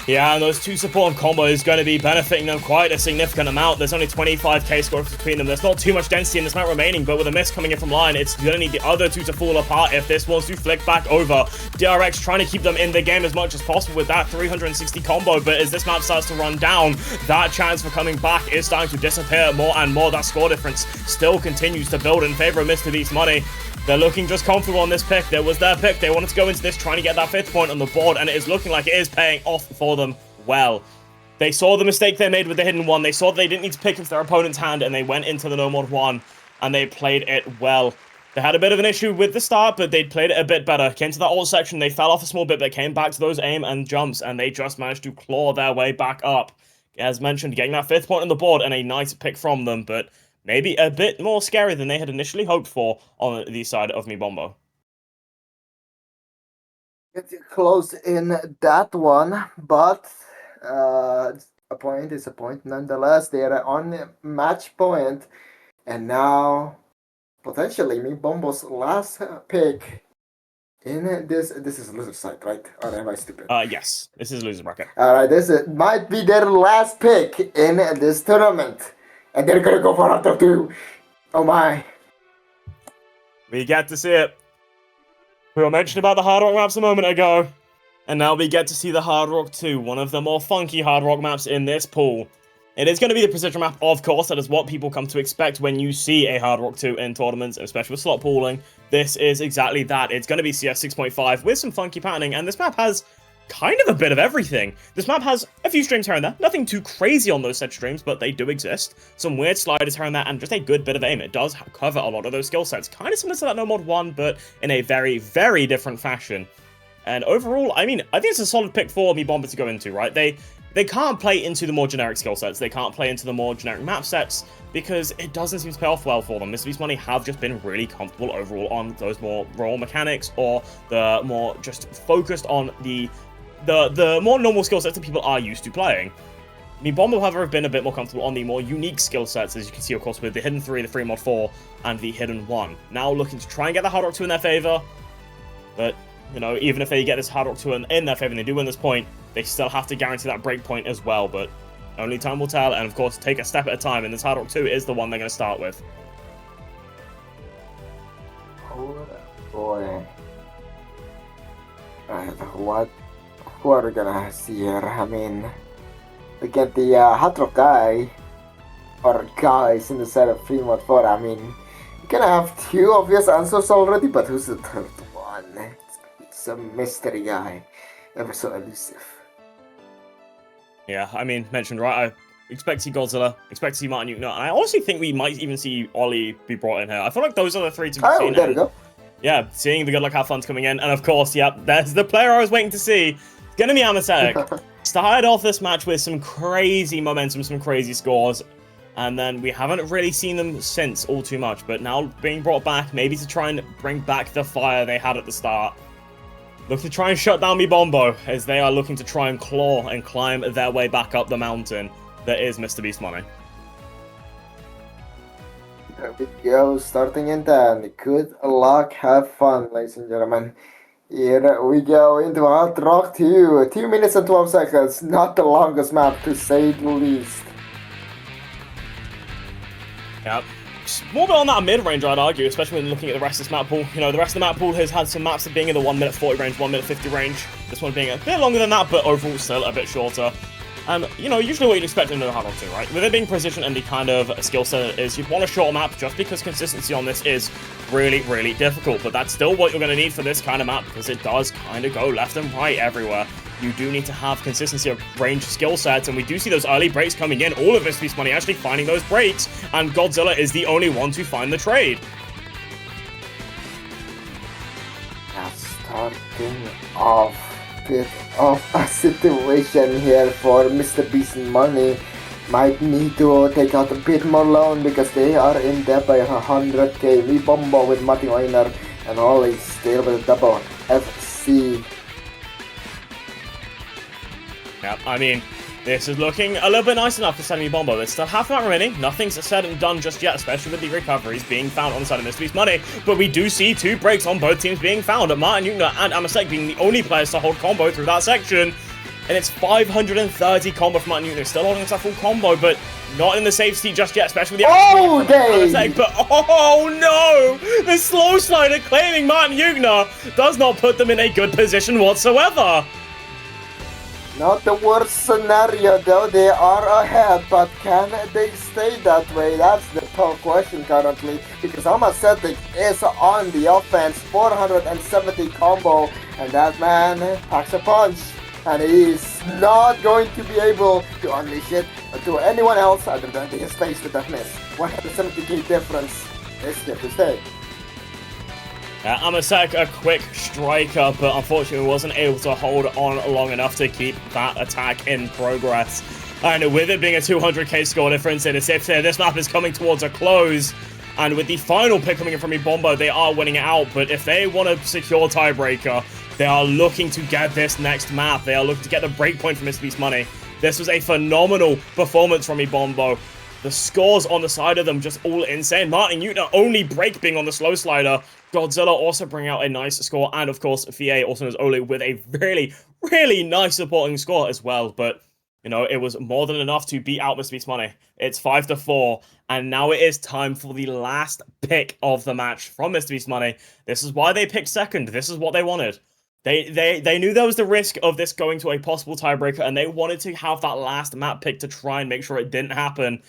Yeah, and those 2 support combos going to be benefiting them quite a significant amount. There's only 25k score between them. There's not too much density in this map remaining, but with a miss coming in from Lion, it's going to need the other 2 to fall apart if this wants to flick back over. DRX trying to keep them in the game as much as possible with that 360 combo, but as this map starts to run down, that chance for coming back is starting to disappear more and more. That score difference still continues to build in favor of Mr. Beast money. They're looking just comfortable on this pick. That was their pick. They wanted to go into this trying to get that 5th point on the board, and it is looking like it is paying off for them well. They saw the mistake they made with the hidden one. They saw they didn't need to pick into their opponent's hand, and they went into the no mod 1, and they played it well. They had a bit of an issue with the start, but they played it a bit better. Came to that alt section, they fell off a small bit, but came back to those aim and jumps, and they just managed to claw their way back up. As mentioned, getting that 5th point on the board, and a nice pick from them, but maybe a bit more scary than they had initially hoped for on the side of MI BOMBO. It's close in that one, but a point is a point nonetheless. They are on match point, and now potentially MI BOMBO's last pick in this. This is loser side, right? Or am I stupid? Yes, this is loser bracket. All right, this might be their last pick in this tournament. And they're gonna go for Hunter 2. Oh my. We get to see it. We were mentioning about the Hard Rock maps a moment ago. And now we get to see the Hard Rock 2, one of the more funky Hard Rock maps in this pool. It is going to be the precision map, of course. That is what people come to expect when you see a Hard Rock 2 in tournaments, especially with slot pooling. This is exactly that. It's going to be CS 6.5 with some funky patterning, and this map has kind of a bit of everything. This map has a few streams here and there. Nothing too crazy on those said streams, but they do exist. Some weird sliders here and there, and just a good bit of aim. It does cover a lot of those skill sets. Kind of similar to that No Mod 1, but in a very, very different fashion. And overall, I mean, I think it's a solid pick for MI BOMBO to go into, right? They can't play into the more generic skill sets. They can't play into the more generic map sets because it doesn't seem to pay off well for them. Mr. Beast Money have just been really comfortable overall on those more raw mechanics or the more just focused on the more normal skill sets that people are used to playing. MI BOMBO, however, have been a bit more comfortable on the more unique skill sets, as you can see, of course, with the Hidden 3, the Free Mod 4, and the Hidden 1. Now looking to try and get the Hard Rock 2 in their favor, but, you know, even if they get this Hard Rock 2 in their favor and they do win this point, they still have to guarantee that break point as well, but only time will tell, and of course, take a step at a time, and this Hard Rock 2 is the one they're going to start with. Oh boy. Who are we gonna see here? I mean, we get the Hard Rock guy, or guys in the set of Free Mod 4. I mean, you can have two obvious answers already, but who's the third one? It's a mystery guy. Ever so elusive. Yeah, I mean, mentioned right, I expect to see Godzilla, expect to see Martin Newton, and I honestly think we might even see Ollie be brought in here. I feel like those are the three to be seen. There we go. Yeah, seeing the Good Luck Have Fun's coming in, and of course, yep, there's the player I was waiting to see. It's gonna be Amatek. Started off this match with some crazy momentum, some crazy scores, and then we haven't really seen them since all too much, but now being brought back, maybe to try and bring back the fire they had at the start. Looking to try and shut down MI BOMBO, as they are looking to try and claw and climb their way back up the mountain that is Mr. Beast Money. There we go, starting in 10. Good luck, have fun, ladies and gentlemen. Here we go into Hard Rock 2. 2 minutes and 12 seconds, not the longest map to say the least. Yep. More bit on that mid-range, I'd argue, especially when looking at the rest of this map pool. You know, the rest of the map pool has had some maps being in the 1 minute 40 range, 1 minute 50 range. This one being a bit longer than that, but overall still a bit shorter. And, you know, usually what you'd expect in a Hard Rock 2, right? With it being precision and the kind of skill set it is, you'd want a short map just because consistency on this is really, really difficult. But that's still what you're going to need for this kind of map because it does kind of go left and right everywhere. You do need to have consistency of range skill sets, and we do see those early breaks coming in. All of Mr. Beast Money actually finding those breaks, and Godzilla is the only one to find the trade. Starting off bit of a situation here for Mr. Beast Money. Might need to take out a bit more loan because they are in debt by 100k. MI BOMBO with Martin Weiner and Ollie still with a double FC. Yep, I mean, this is looking a little bit nice enough for MI BOMBO. There's still half an hour remaining. Nothing's said and done just yet, especially with the recoveries being found on the side of Mr. Beast Money. But we do see 2 breaks on both teams being found. Martin Newton and Amasek being the only players to hold combo through that section. And it's 530 combo from Martin Newton. Still holding that full combo, but not in the safe seat just yet, especially with the Amasek. But oh no! The slow slider claiming Martin Newton does not put them in a good position whatsoever. Not the worst scenario though, they are ahead, but can they stay that way? That's the tough question currently, because Amasetic is on the offense, 470 combo, and that man packs a punch, and he's not going to be able to unleash it to anyone else other than his face with that miss. 170k difference is here to stay. Amasek, a quick striker, but unfortunately wasn't able to hold on long enough to keep that attack in progress. And with it being a 200k score difference, it is safe to say this map is coming towards a close. And with the final pick coming in from MI BOMBO, they are winning it out. But if they want to secure tiebreaker, they are looking to get this next map. They are looking to get the breakpoint from Mr. Beast Money. This was a phenomenal performance from MI BOMBO. The scores on the side of them just all insane. Martin Newton only break being on the slow slider. Godzilla also bring out a nice score. And of course, VA, also known as Ole, with a really, really nice supporting score as well. But, you know, it was more than enough to beat out Mr. Beast Money. It's 5-4. And now it is time for the last pick of the match from Mr. Beast Money. This is why they picked second. This is what they wanted. They knew there was the risk of this going to a possible tiebreaker, and they wanted to have that last map pick to try and make sure it didn't happen.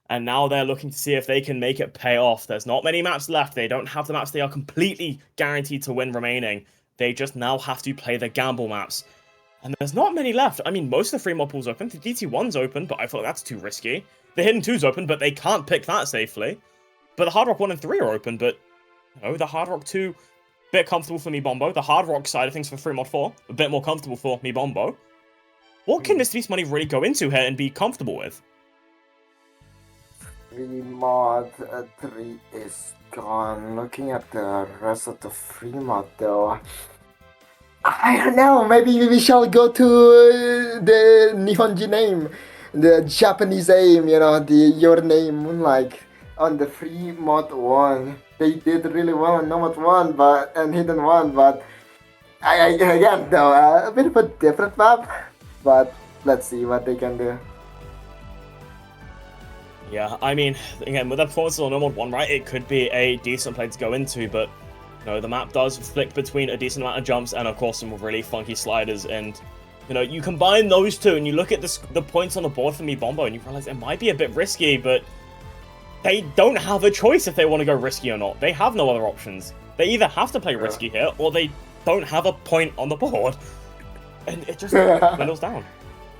And now they're looking to see if they can make it pay off. There's not many maps left. They don't have the maps they are completely guaranteed to win remaining. They just now have to play the gamble maps. And there's not many left. I mean, most of the free mod pool's open. The DT1's open, but I feel like that's too risky. The Hidden 2's open, but they can't pick that safely. But the Hard Rock 1 and 3 are open, but no, the Hard Rock 2, bit comfortable for MiBombo. The Hard Rock side of things for free mod 4, a bit more comfortable for MiBombo. What can Mr. Beast Money really go into here and be comfortable with? Free mod 3 is gone. Looking at the rest of the free mod though, I don't know. Maybe we shall go to the Nihonji name, the Japanese name. You know, your name, like on the free mod 1. They did really well on Nomad 1, and Hidden 1, but again though, a bit of a different map. But let's see what they can do. Yeah, I mean, again, with the performances on Nomad 1, right, it could be a decent play to go into, but no, the map does flick between a decent amount of jumps and, of course, some really funky sliders. And, you know, you combine those two and you look at the points on the board for MiBombo and you realize it might be a bit risky, but they don't have a choice if they want to go risky or not. They have no other options. They either have to play risky here or they don't have a point on the board. And it just dwindles down.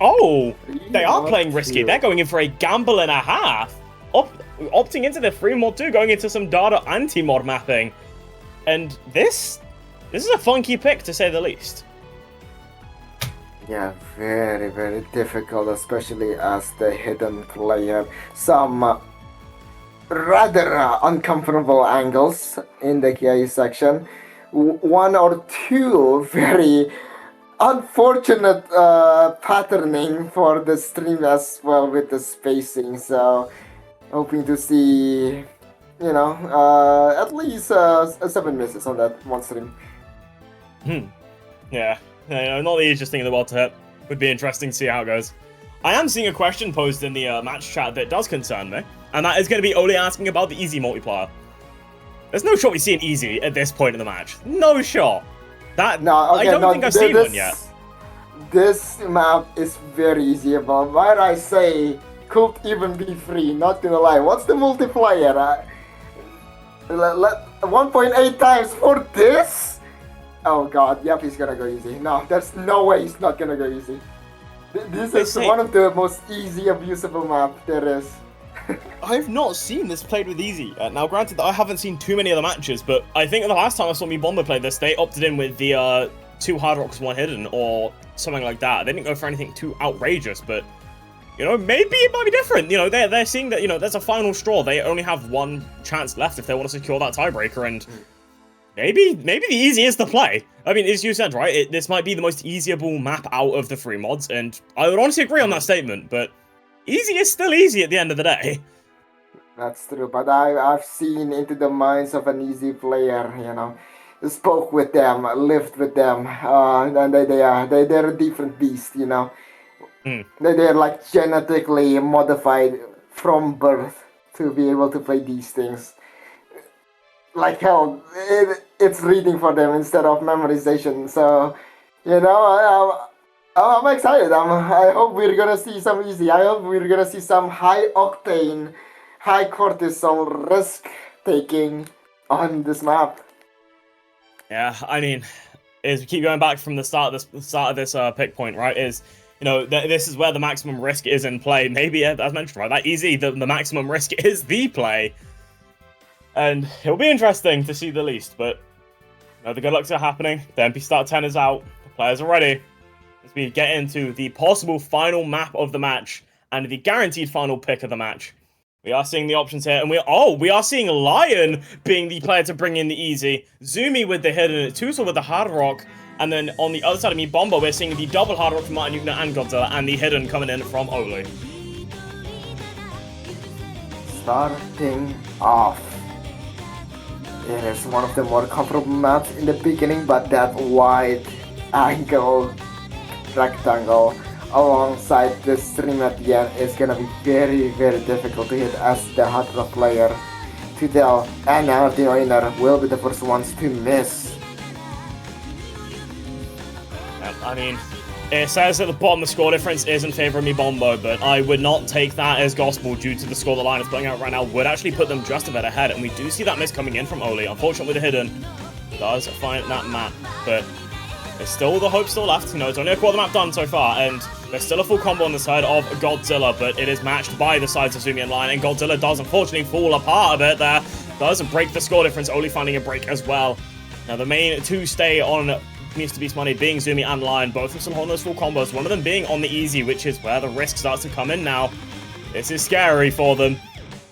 Oh, they are playing risky. They're going in for a gamble and a half. Opting into the free mod 2, going into some data anti-mod mapping. And this is a funky pick, to say the least. Yeah, very, very difficult, especially as the hidden player. Some rather uncomfortable angles in the KI section. One or two very unfortunate patterning for the stream as well with the spacing. So, hoping to see, you know, at least 7 misses on that one stream. Yeah, you know, not the easiest thing in the world to hit. Would be interesting to see how it goes. I am seeing a question posed in the match chat that does concern me, and that is going to be Oli asking about the easy multiplier. There's no shot we see an easy at this point in the match. No shot. I don't think I've seen one yet. This map is very easy, but might I say, could even be free, not gonna lie. What's the multiplier? 1.8 times for this? Oh god, yep, he's gonna go easy. No, there's no way he's not gonna go easy. This is one of the most easy abusable map there is. I've not seen this played with easy. Now, granted, I haven't seen too many of the matches, but I think the last time I saw MiBombo play this, they opted in with the 2 Hard Rocks, 1 Hidden, or something like that. They didn't go for anything too outrageous, but, you know, maybe it might be different. You know, they're seeing that, you know, there's a final straw. They only have one chance left if they want to secure that tiebreaker, and maybe the easy is the play. I mean, as you said, right, this might be the most easyable map out of the 3 mods, and I would honestly agree on that statement, but easy is still easy at the end of the day. That's true, but I've seen into the minds of an easy player, you know. Spoke with them, lived with them, and they're a different beast, you know. They're like genetically modified from birth to be able to play these things. Like hell, it's reading for them instead of memorization. So, you know, I'm excited. I hope we're gonna see some easy. I hope we're gonna see some high octane, high cortisol risk taking on this map. Yeah, I mean, is we keep going back from the start of this pick point, right? Is, you know, this is where the maximum risk is in play. Maybe, as mentioned, right, that easy, the maximum risk is the play. And it'll be interesting to see the least, but, you know, the good lucks are happening. The MP Start 10 is out. The players are ready. As we get into the possible final map of the match and the guaranteed final pick of the match. We are seeing the options here, and we are seeing Lion being the player to bring in the easy, Zumi with the hidden, Tussle with the hard rock, and then on the other side of MiBombo, we're seeing the double hard rock from Martin Newton and Godzilla, and the hidden coming in from Oli. Starting off, it is one of the more comfortable maps in the beginning, but that wide angle rectangle alongside the stream at the end is gonna be very, very difficult to hit as the hard rock player. Tudel and now the winner will be the first ones to miss. I mean, it says at the bottom the score difference is in favor of MI BOMBO, but I would not take that as gospel due to the score the line is putting out right now would actually put them just a bit ahead, and we do see that miss coming in from Oli. Unfortunately, the hidden does find that map, but there's still the hope still left. You know, it's only a quarter map done so far, and there's still a full combo on the side of Godzilla, but it is matched by the sides of Zumi and Lion, and Godzilla does unfortunately fall apart a bit there. Does break the score difference, Oli finding a break as well. Now, the main two stay on Mr. Beast Money being Zumi and Lion, both of them holding those full combos, one of them being on the easy, which is where the risk starts to come in now. This is scary for them.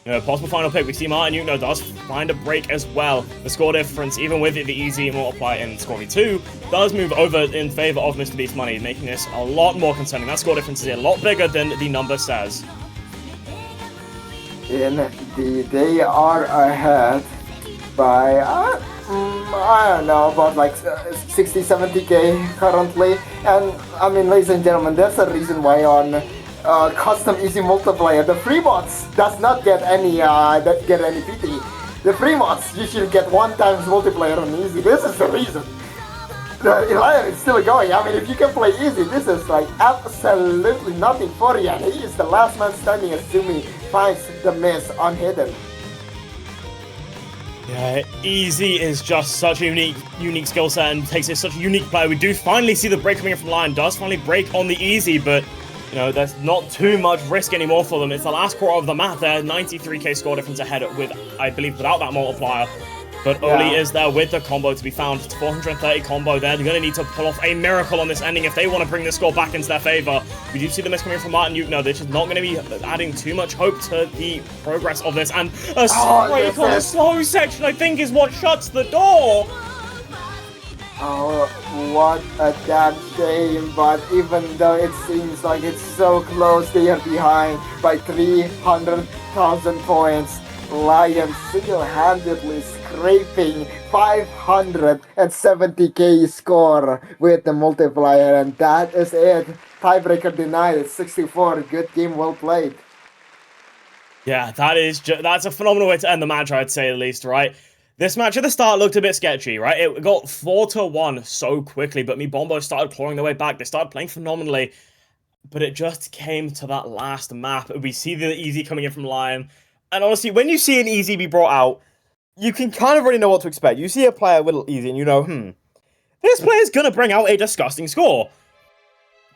You know, possible final pick, we see Martin Yukno does find a break as well. The score difference, even with the easy multiply in Score V2, does move over in favor of Mr. Beast Money, making this a lot more concerning. That score difference is a lot bigger than the number says. Indeed, they are ahead by, I don't know, about like 60, 70k currently. And I mean, ladies and gentlemen, there's a reason why on custom easy multiplayer, the free mods does not get any PT. The free mods usually get 1 times multiplayer on easy. This is the reason. The Elias is still going. I mean, if you can play easy, this is like absolutely nothing for you. And he is the last man standing as Zumi finds the miss on hidden. Yeah, easy is just such a unique skill set and takes it such a unique player. We do finally see the break coming in from Lion. Does finally break on the easy, but you know, there's not too much risk anymore for them. It's the last quarter of the map there. 93k score difference ahead with, I believe, without that multiplier. But Oli is there with the combo to be found. It's 430 combo there. They're going to need to pull off a miracle on this ending if they want to bring this score back into their favor. We do see the miss coming from Martin Yukno. This is not going to be adding too much hope to the progress of this. And a break on the slow section, I think, is what shuts the door. Oh, what a damn shame, but even though it seems like it's so close, they are behind by 300,000 points. Lion single-handedly scraping 570k score with the multiplier, and that is it. Tiebreaker denied, 64, good game, well played. Yeah, that's a phenomenal way to end the match, I'd say, at least, right? This match at the start looked a bit sketchy, right? It got 4-1 so quickly, but MI BOMBO started clawing their way back. They started playing phenomenally, but it just came to that last map. We see the easy coming in from Lion, and honestly, when you see an easy be brought out, you can kind of already know what to expect. You see a player with an easy, and you know, this player's gonna bring out a disgusting score.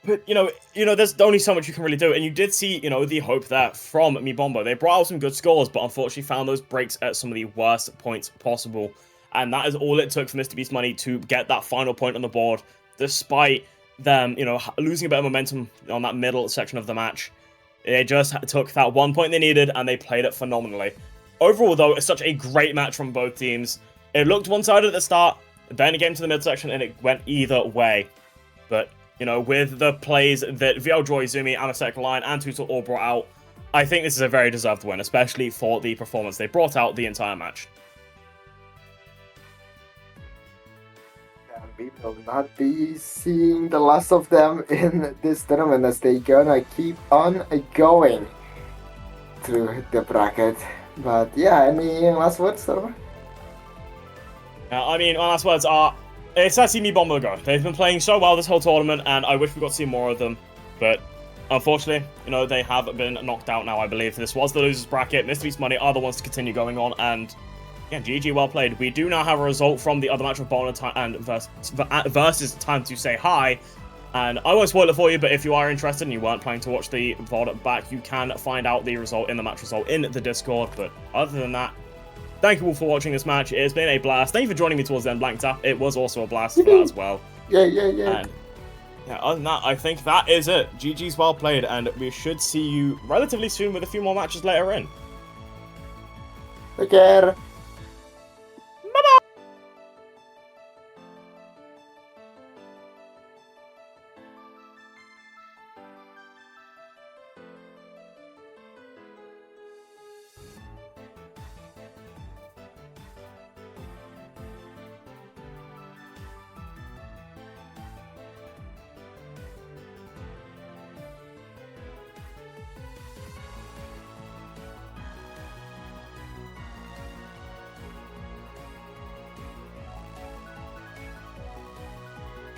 But, you know, there's only so much you can really do, and you did see, you know, the hope there from MI BOMBO. They brought out some good scores, but unfortunately found those breaks at some of the worst points possible, and that is all it took for Mr. Beast Money to get that final point on the board, despite them, you know, losing a bit of momentum on that middle section of the match. They just took that 1 point they needed, and they played it phenomenally. Overall, though, it's such a great match from both teams. It looked one-sided at the start, then it came to the midsection, and it went either way. But you know, with the plays that VLJoy, Zumi, Amasek, Lion, and Tutel all brought out, I think this is a very deserved win, especially for the performance they brought out the entire match. And we will not be seeing the last of them in this tournament as they gonna keep on going through the bracket. But yeah, any last words, Stormer? I mean, my last words are, it's time to see MI BOMBO go. They've been playing so well this whole tournament, and I wish we got to see more of them. But unfortunately, you know, they have been knocked out now, I believe. This was the losers bracket. Mr. Beast Money are the ones to continue going on, and yeah, GG, well played. We do now have a result from the other match of Bona and versus Time to Say Hi. And I won't spoil it for you, but if you are interested and you weren't planning to watch the VOD back, you can find out the result in the match result in the Discord. But other than that, thank you all for watching this match. It's been a blast. Thank you for joining me towards the end, Blank Tap. It was also a blast for that as well. Yeah. And yeah, other than that, I think that is it. GG's well played, and we should see you relatively soon with a few more matches later in. Take care.